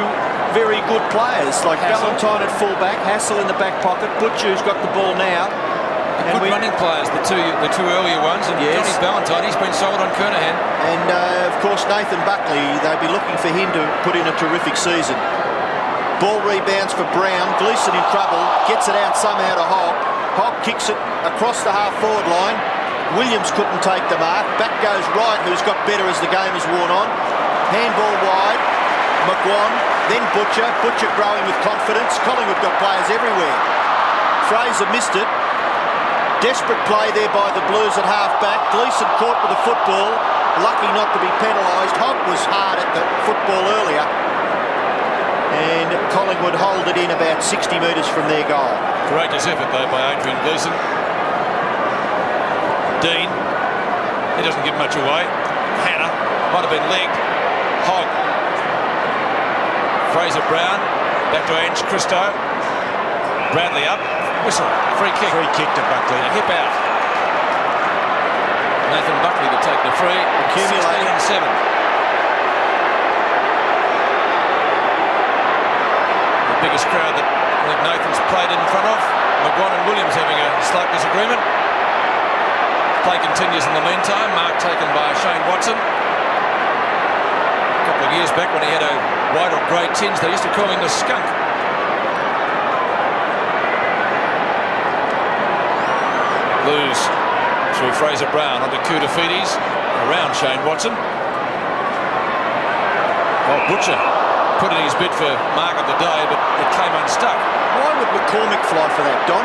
very good players, like Hassel. Ballantyne at fullback, Hassel in the back pocket, Butcher, who's got the ball now. Good running players, the two earlier ones, and Yes. Johnny Ballantyne, he's been sold on Kernahan. And, of course, Nathan Buckley, they'd be looking for him to put in a terrific season. Ball rebounds for Brown. Gleeson in trouble. Gets it out somehow to Hogg. Hogg kicks it across the half-forward line. Williams couldn't take the mark. Back goes Wright, who's got better as the game has worn on. Handball wide. McGuan, then Butcher. Butcher growing with confidence. Collingwood got players everywhere. Fraser missed it. Desperate play there by the Blues at half-back. Gleeson caught with the football. Lucky not to be penalised. Hogg was hard at the football earlier. And Collingwood hold it in about 60 metres from their goal. Courageous effort, though, by Adrian Gleeson. Dean, he doesn't give much away. Hannah, might have been legged. Hogg. Fraser Brown, back to Ange Christou. Bradley up. Whistle, free kick. Free kick to Buckley. A hip out. Nathan Buckley to take the free. Accumulating. 16-7. The biggest crowd that I think Nathan's played in front of. McGuan and Williams having a slight disagreement. Play continues in the meantime. Mark taken by Shane Watson. A couple of years back when he had a white or grey tinge, they used to call him the skunk. Lose through Fraser Brown onto Koutafidis, around Shane Watson. Well, Butcher put in his bid for mark of the day, but it came unstuck. Why would McCormick fly for that, Don?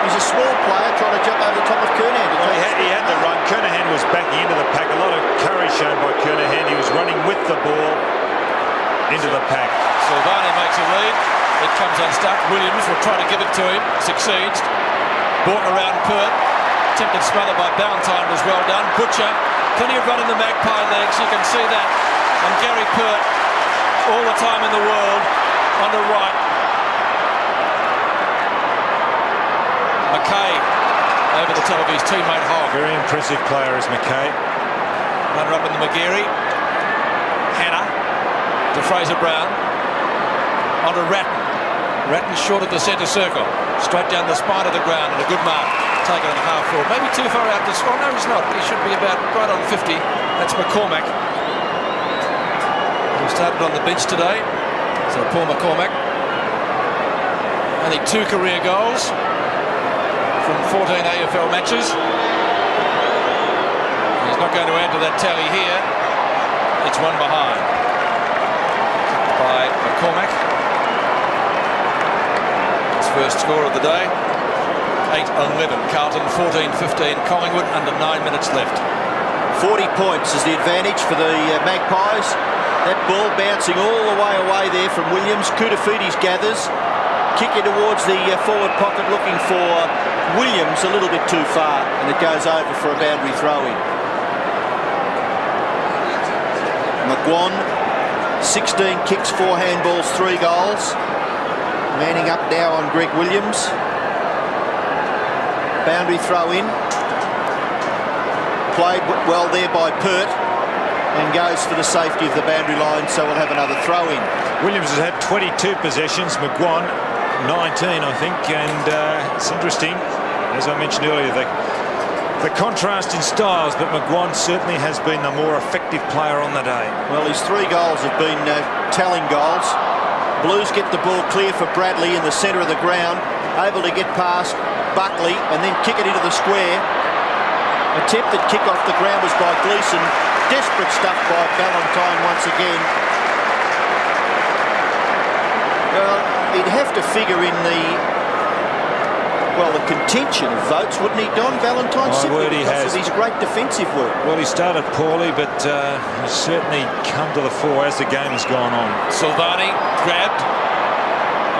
He's a small player trying to jump over the top of Kernahan. Well, he had the run. Kernahan was backing into the pack. A lot of courage shown by Kernahan. He was running with the ball into the pack. Silvani makes a lead. It comes unstuck. Williams will try to give it to him. Succeeds. Brought around Pert. Attempted smother by Ballantyne was well done. Butcher, plenty of run in the Magpie legs. You can see that. And Gary Pert, all the time in the world, on the right. the top of his teammate Hogg. Very impressive player is McKay. Runner up in the McGarry. Hannah to Fraser Brown. On to Ratton. Ratton short of the centre circle. Straight down the spine of the ground and a good mark. Taken on half forward. Maybe too far out to score. No, he's not. He should be about right on 50. That's McCormack. He started on the bench today. So Paul McCormack. Only 2 career goals from 14 AFL matches. He's not going to add to that tally here. It's one behind. By McCormack. His first score of the day. 8-11. Carlton 14-15. Collingwood under 9 minutes left. 40 points is the advantage for the Magpies. That ball bouncing all the way away there from Williams. Kutafides gathers. Kicking towards the forward pocket, looking for Williams a little bit too far, and it goes over for a boundary throw-in. McGuan, 16 kicks, 4 handballs, 3 goals. Manning up now on Greg Williams. Boundary throw-in. Played well there by Pert, and goes for the safety of the boundary line, so we'll have another throw-in. Williams has had 22 possessions, McGuan 19, I think, and it's interesting, as I mentioned earlier, the contrast in styles, but McGuan certainly has been the more effective player on the day. Well, his 3 goals have been telling goals. Blues get the ball clear for Bradley in the centre of the ground, able to get past Buckley and then kick it into the square. Attempted kick off the ground was by Gleeson. Desperate stuff by Ballantyne once again. Well, he'd have to figure in the contention of votes, wouldn't he, Don? Ballantyne, simply because of his great defensive work. Well, he started poorly, but he's certainly come to the fore as the game has gone on. Silvani grabbed.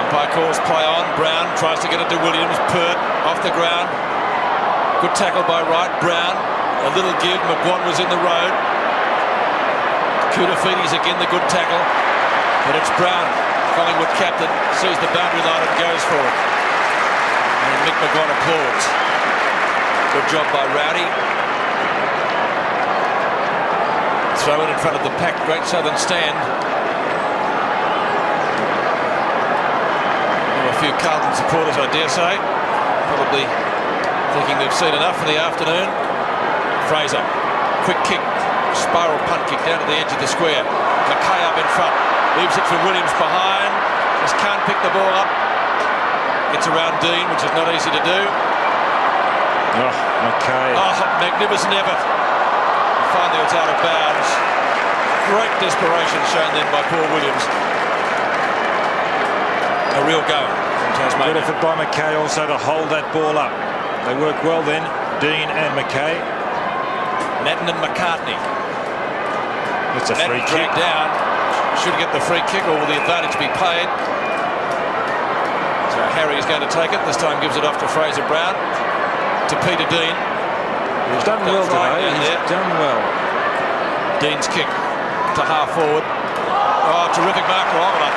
Umpire calls play on. Brown tries to get it to Williams. Pert off the ground. Good tackle by Wright. Brown, a little give. McGuan was in the road. Kutafides again, the good tackle. But it's Brown, Collingwood captain, sees the boundary line and goes for it. And Mick McGuan applauds. Good job by Rowdy. Throw it in front of the packed Great Southern stand. A few Carlton supporters, I dare say, probably thinking they've seen enough for the afternoon. Fraser, quick kick, spiral punt kick down to the edge of the square. McKay up in front, leaves it for Williams behind, just can't pick the ball up. Gets around Dean, which is not easy to do. Oh, McKay. Oh, magnificent effort. And finally it's out of bounds. Great desperation shown then by Paul Williams. A real go from Tasmania. Good effort by McKay also to hold that ball up. They work well then, Dean and McKay. Madden and McCartney. It's a free kick. Down. Should get the free kick, or will the advantage be played? So Harry is going to take it. This time gives it off to Fraser Brown. To Peter Dean. He's done well today. He's done well. Dean's kick to half forward. Oh, terrific mark for Oliver.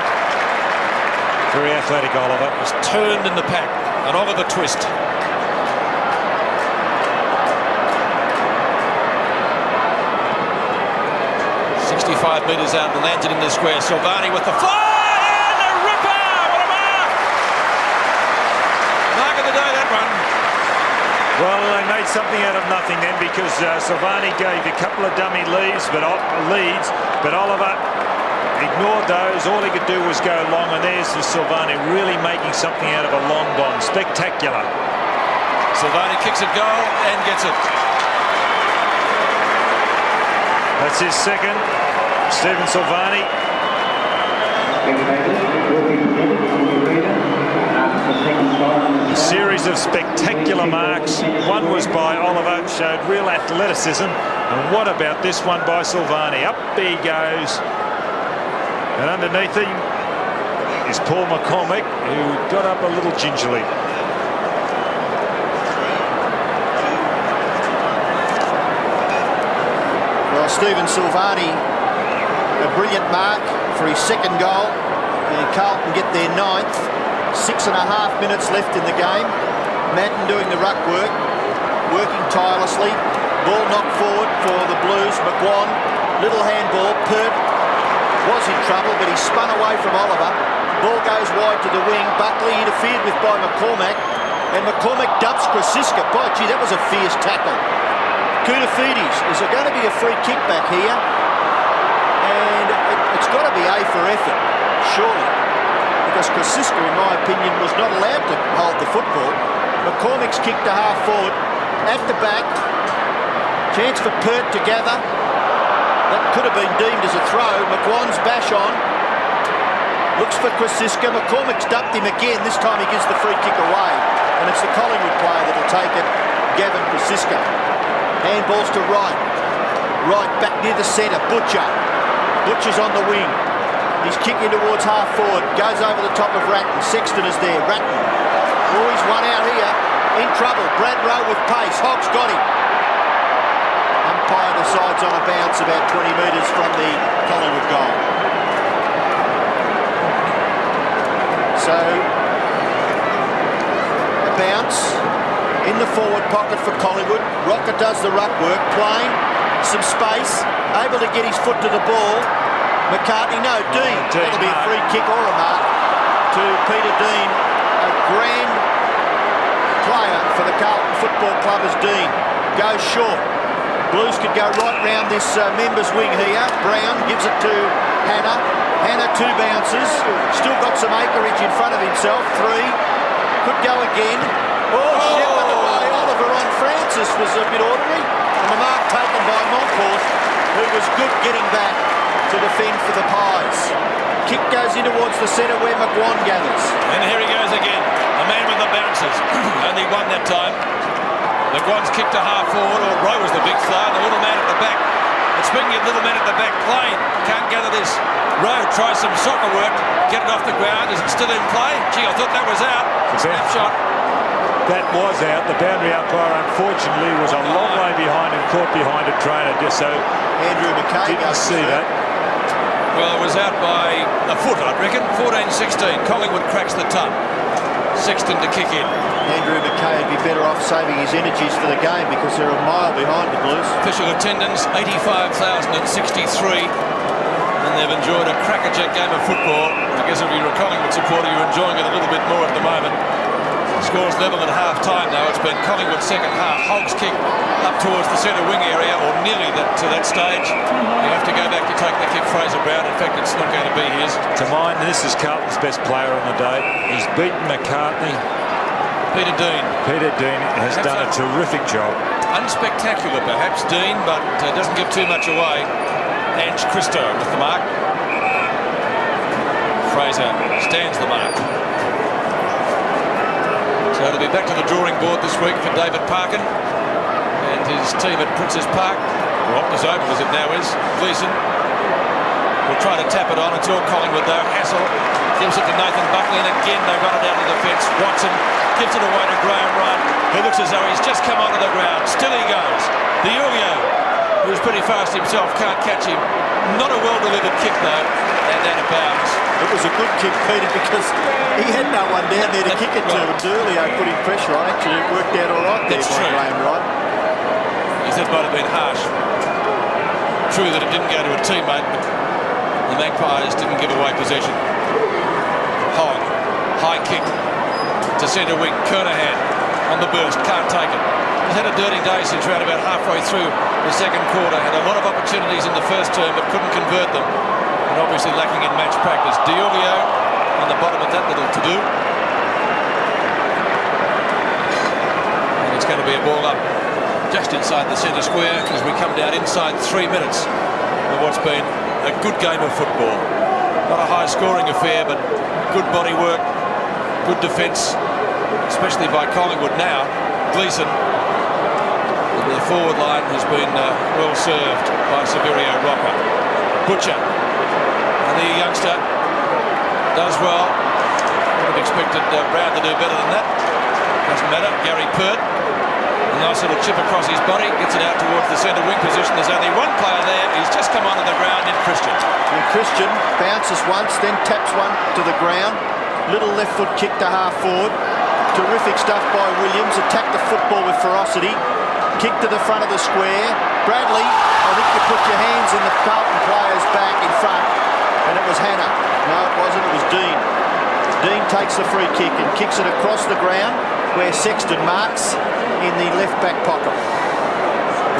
Very athletic Oliver. Was turned in the pack. And Oliver twist. 65 metres out and lands it in the square. Silvani with the fly and a ripper! What a mark! Mark of the day, that one. Well, they made something out of nothing then, because Silvani gave a couple of dummy leads, but Oliver ignored those. All he could do was go long, and there's Silvani really making something out of a long bomb. Spectacular. Silvani kicks it goal and gets it. That's his second. Stephen Silvani. A series of spectacular marks. One was by Oliver, showed real athleticism. And what about this one by Silvani? Up he goes. And underneath him is Paul McCormack, who got up a little gingerly. Well, Stephen Silvani, a brilliant mark for his second goal, and Carlton get their 9th. 6.5 minutes left in the game. Madden doing the ruck work. working tirelessly. Ball knocked forward for the Blues. McGuan, little handball. Pert was in trouble, but he spun away from Oliver. Ball goes wide to the wing. Buckley interfered with by McCormack, and McCormack dumps Krasiska. Boy, gee, that was a fierce tackle. Koutafidis, is there going to be a free kick back here? And it's got to be A for effort, surely, because Krasiska, in my opinion, was not allowed to hold the football. McCormack's kick to half forward, at the back, chance for Pert to gather. That could have been deemed as a throw. McGuan's bash on, looks for Krasiska. McCormack's dumped him again. This time he gives the free kick away, and it's the Collingwood player that'll take it, Gavin Krasiska. Handballs to Wright. Wright back near the centre. Butcher's on the wing. He's kicking towards half forward. Goes over the top of Ratton. Sexton is there. Ratton. Oh, he's one out here. In trouble. Brad Rowe with pace. Hogg's got him. Umpire decides on a bounce about 20 metres from the Collingwood goal. So, a bounce in the forward pocket for Collingwood. Rocker does the ruck work. Plain, some space, able to get his foot to the ball. McCartney, no, Dean. That'll be a free kick or a mark to Peter Dean. A grand player for the Carlton Football Club as Dean goes short. Blues could go right round this members wing here. Brown gives it to Hannah. Hannah, 2 bounces. Still got some acreage in front of himself. 3. Could go again. Oh, Shepherd away. Oliver on Francis was a bit ordinary. And the mark taken by Moncourt, who was good getting back to defend for the Pies. Kick goes in towards the centre where McGuan gathers. And here he goes again. A man with the bounces. Only one that time. McGuan's kick to half forward, or Rowe was the big throw, and the little man at the back. And speaking of little man at the back, Plain can't gather this. Rowe tries some soccer work, get it off the ground. Is it still in play? Gee, I thought that was out. Snapshot. That was out. The boundary umpire, unfortunately, was a long way behind and caught behind a trainer, just so Andrew McKay didn't see that. Well, it was out by a foot, I'd reckon. 14-16. Collingwood cracks the tub. Sexton to kick in. Andrew McKay would be better off saving his energies for the game because they're a mile behind the Blues. Official attendance, 85,063. And they've enjoyed a crackerjack game of football. I guess if you're a Collingwood supporter, you're enjoying it a little bit more at the moment. Scores level at half-time now. It's been Collingwood's second half. Hogg's kick up towards the centre wing area, or nearly to that stage. You have to go back to take the kick, Fraser Brown. In fact, it's not going to be his. To mine, this is Carlton's best player on the day. He's beaten McCartney. Peter Dean. Peter Dean has done a terrific job. Unspectacular, perhaps, Dean, but doesn't give too much away. Ange Christo with the mark. Fraser stands the mark. So it'll be back to the drawing board this week for David Parkin and his team at Princes Park. Or Optus Oval as it now is. Gleeson will try to tap it on. It's all Collingwood though. Hassel gives it to Nathan Buckley, and again they run it out of the fence. Watson gives it away to Graham Wright, who looks as though he's just come onto the ground. Still he goes. Diulio, who's pretty fast himself, can't catch him. Not a well-delivered kick though, and out of bounds. It was a good kick, Peter, because he had no one down there to kick it to. And Diulio put in pressure on. Actually, it worked out all right there by Graham Wright. That might have been harsh. True that it didn't go to a teammate, but the Magpies didn't give away possession. Hogg, high kick to centre wing. Kernahan on the burst, can't take it. He's had a dirty day since around about halfway through the second quarter. Had a lot of opportunities in the first term, but couldn't convert them. And obviously lacking in match practice. Diulio on the bottom of that little to-do. And it's going to be a ball up just inside the centre square as we come down inside 3 minutes of what's been a good game of football. Not a high-scoring affair, but good body work, good defence, especially by Collingwood now. Gleeson, the forward line has been well served by Severio Rocker. Butcher, and the youngster does well. Would have expected Brown to do better than that. Doesn't matter. Gary Pert. A nice little chip across his body, gets it out towards the centre wing position. There's only one player there. He's just come onto the ground in Christian. And Christian bounces once, then taps one to the ground. Little left foot kick to half forward. Terrific stuff by Williams. Attacked the football with ferocity. Kick to the front of the square. Bradley, I think you put your hands in the Carlton players back in front, and it was Hannah. No, it wasn't. It was Dean. Dean takes the free kick and kicks it across the ground where Sexton marks in the left back pocket.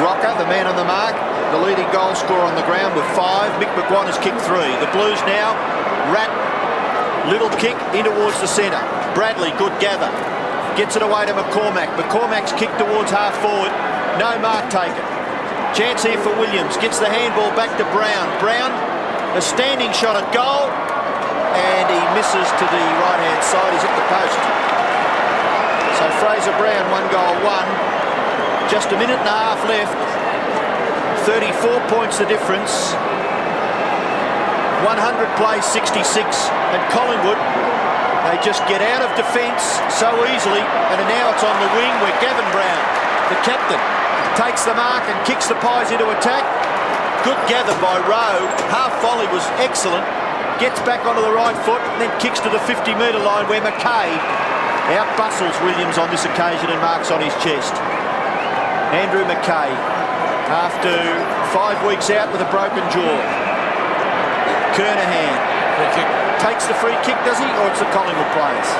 Rocker, the man on the mark, the leading goal scorer on the ground with 5. Mick McGuan has kicked 3. The Blues now, Rat, little kick in towards the centre. Bradley, good gather. Gets it away to McCormack. McCormack's kick towards half forward. No mark taken. Chance here for Williams. Gets the handball back to Brown. Brown, a standing shot at goal. And he misses to the right-hand side. He's hit the post. So Fraser Brown, 1 goal, 1. Just a minute and a half left. 34 points the difference. 100 plays 66. And Collingwood, they just get out of defence so easily. And now it's on the wing where Gavin Brown, the captain, takes the mark and kicks the Pies into attack. Good gather by Rowe. Half volley was excellent. Gets back onto the right foot and then kicks to the 50-metre line where McKay out-bustles Williams on this occasion and marks on his chest. Andrew McKay, after 5 weeks out with a broken jaw. Kernahan takes the free kick, does he? Or it's the Collingwood players?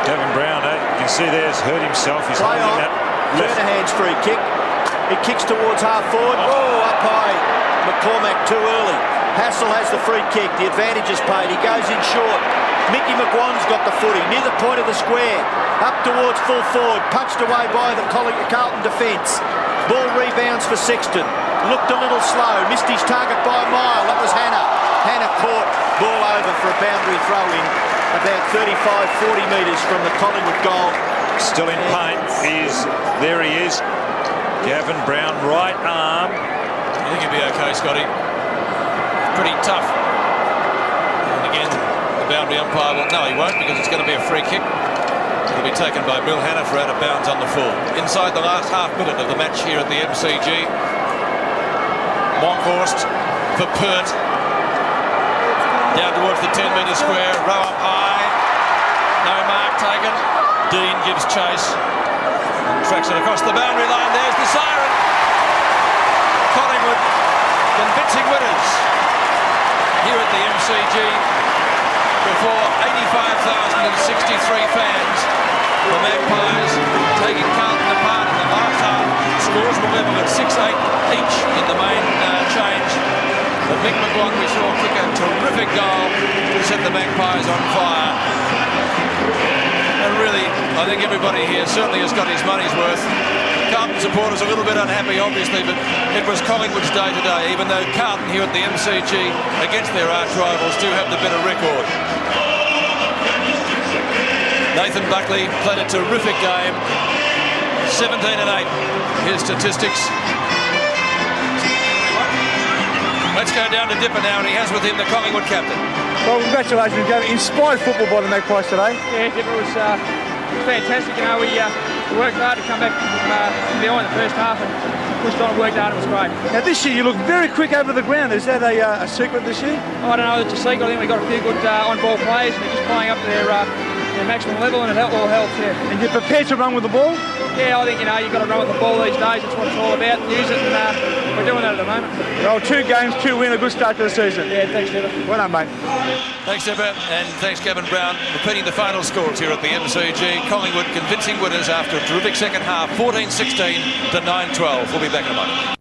Gavin Brown, you can see there, has hurt himself. He's holding that left. Kernahan's free kick. He kicks towards half forward. Oh, up high. McCormack too early. Hassel has the free kick. The advantage is paid. He goes in short. Mickey McGuan's got the footy near the point of the square. Up towards full forward. Punched away by the Carlton defence. Ball rebounds for Sexton. Looked a little slow. Missed his target by a mile. That was Hannah. Hannah caught. Ball over for a boundary throw in. About 35-40 metres from the Collingwood goal. Still in pain. There he is. Gavin Brown, right arm. I think he'll be okay, Scotty. Pretty tough. And again, the boundary umpire will... No, he won't, because it's going to be a free kick. It'll be taken by Bill Hannah for out of bounds on the full. Inside the last half minute of the match here at the MCG. Monkhorst for Pert. Down towards the 10-metre square. Row up high. No mark taken. Dean gives chase. And tracks it across the boundary line. There's the siren. Collingwood convincing winners here at the MCG before 85,063 fans. The Magpies taking Carlton apart in the last half. Scores were level at 6-8 each in the main change. But Mick McGuan, we saw kick a terrific goal to set the Magpies on fire. And really, I think everybody here certainly has got his money's worth. Carlton supporters a little bit unhappy, obviously, but it was Collingwood's day today, even though Carlton here at the MCG, against their arch rivals, do have the better record. Nathan Buckley played a terrific game. 17-8, his statistics. Let's go down to Dipper now, and he has with him the Collingwood captain. Well, congratulations, Gavin. Inspired football by the Magpies today. Yeah, Dipper was fantastic. You know, we worked hard to come back from behind the first half and pushed on and worked hard. It was great. Now, this year you look very quick over the ground. Is that a secret this year? I don't know. It's a secret. I think we got a few good on-ball plays, and they're just playing up to their maximum level, and it all helps. Yeah. And you're prepared to run with the ball? Yeah, I think you've got to run with the ball these days. That's what it's all about. Use it, and we're doing that at the moment. Well, 2 games, 2 wins, a good start to the season. Yeah, thanks, Dipper. Well done, mate. Thanks, Dipper, and thanks, Gavin Brown. Repeating the final scores here at the MCG. Collingwood convincing winners after a terrific second half, 14-16 to 9-12. We'll be back in a moment.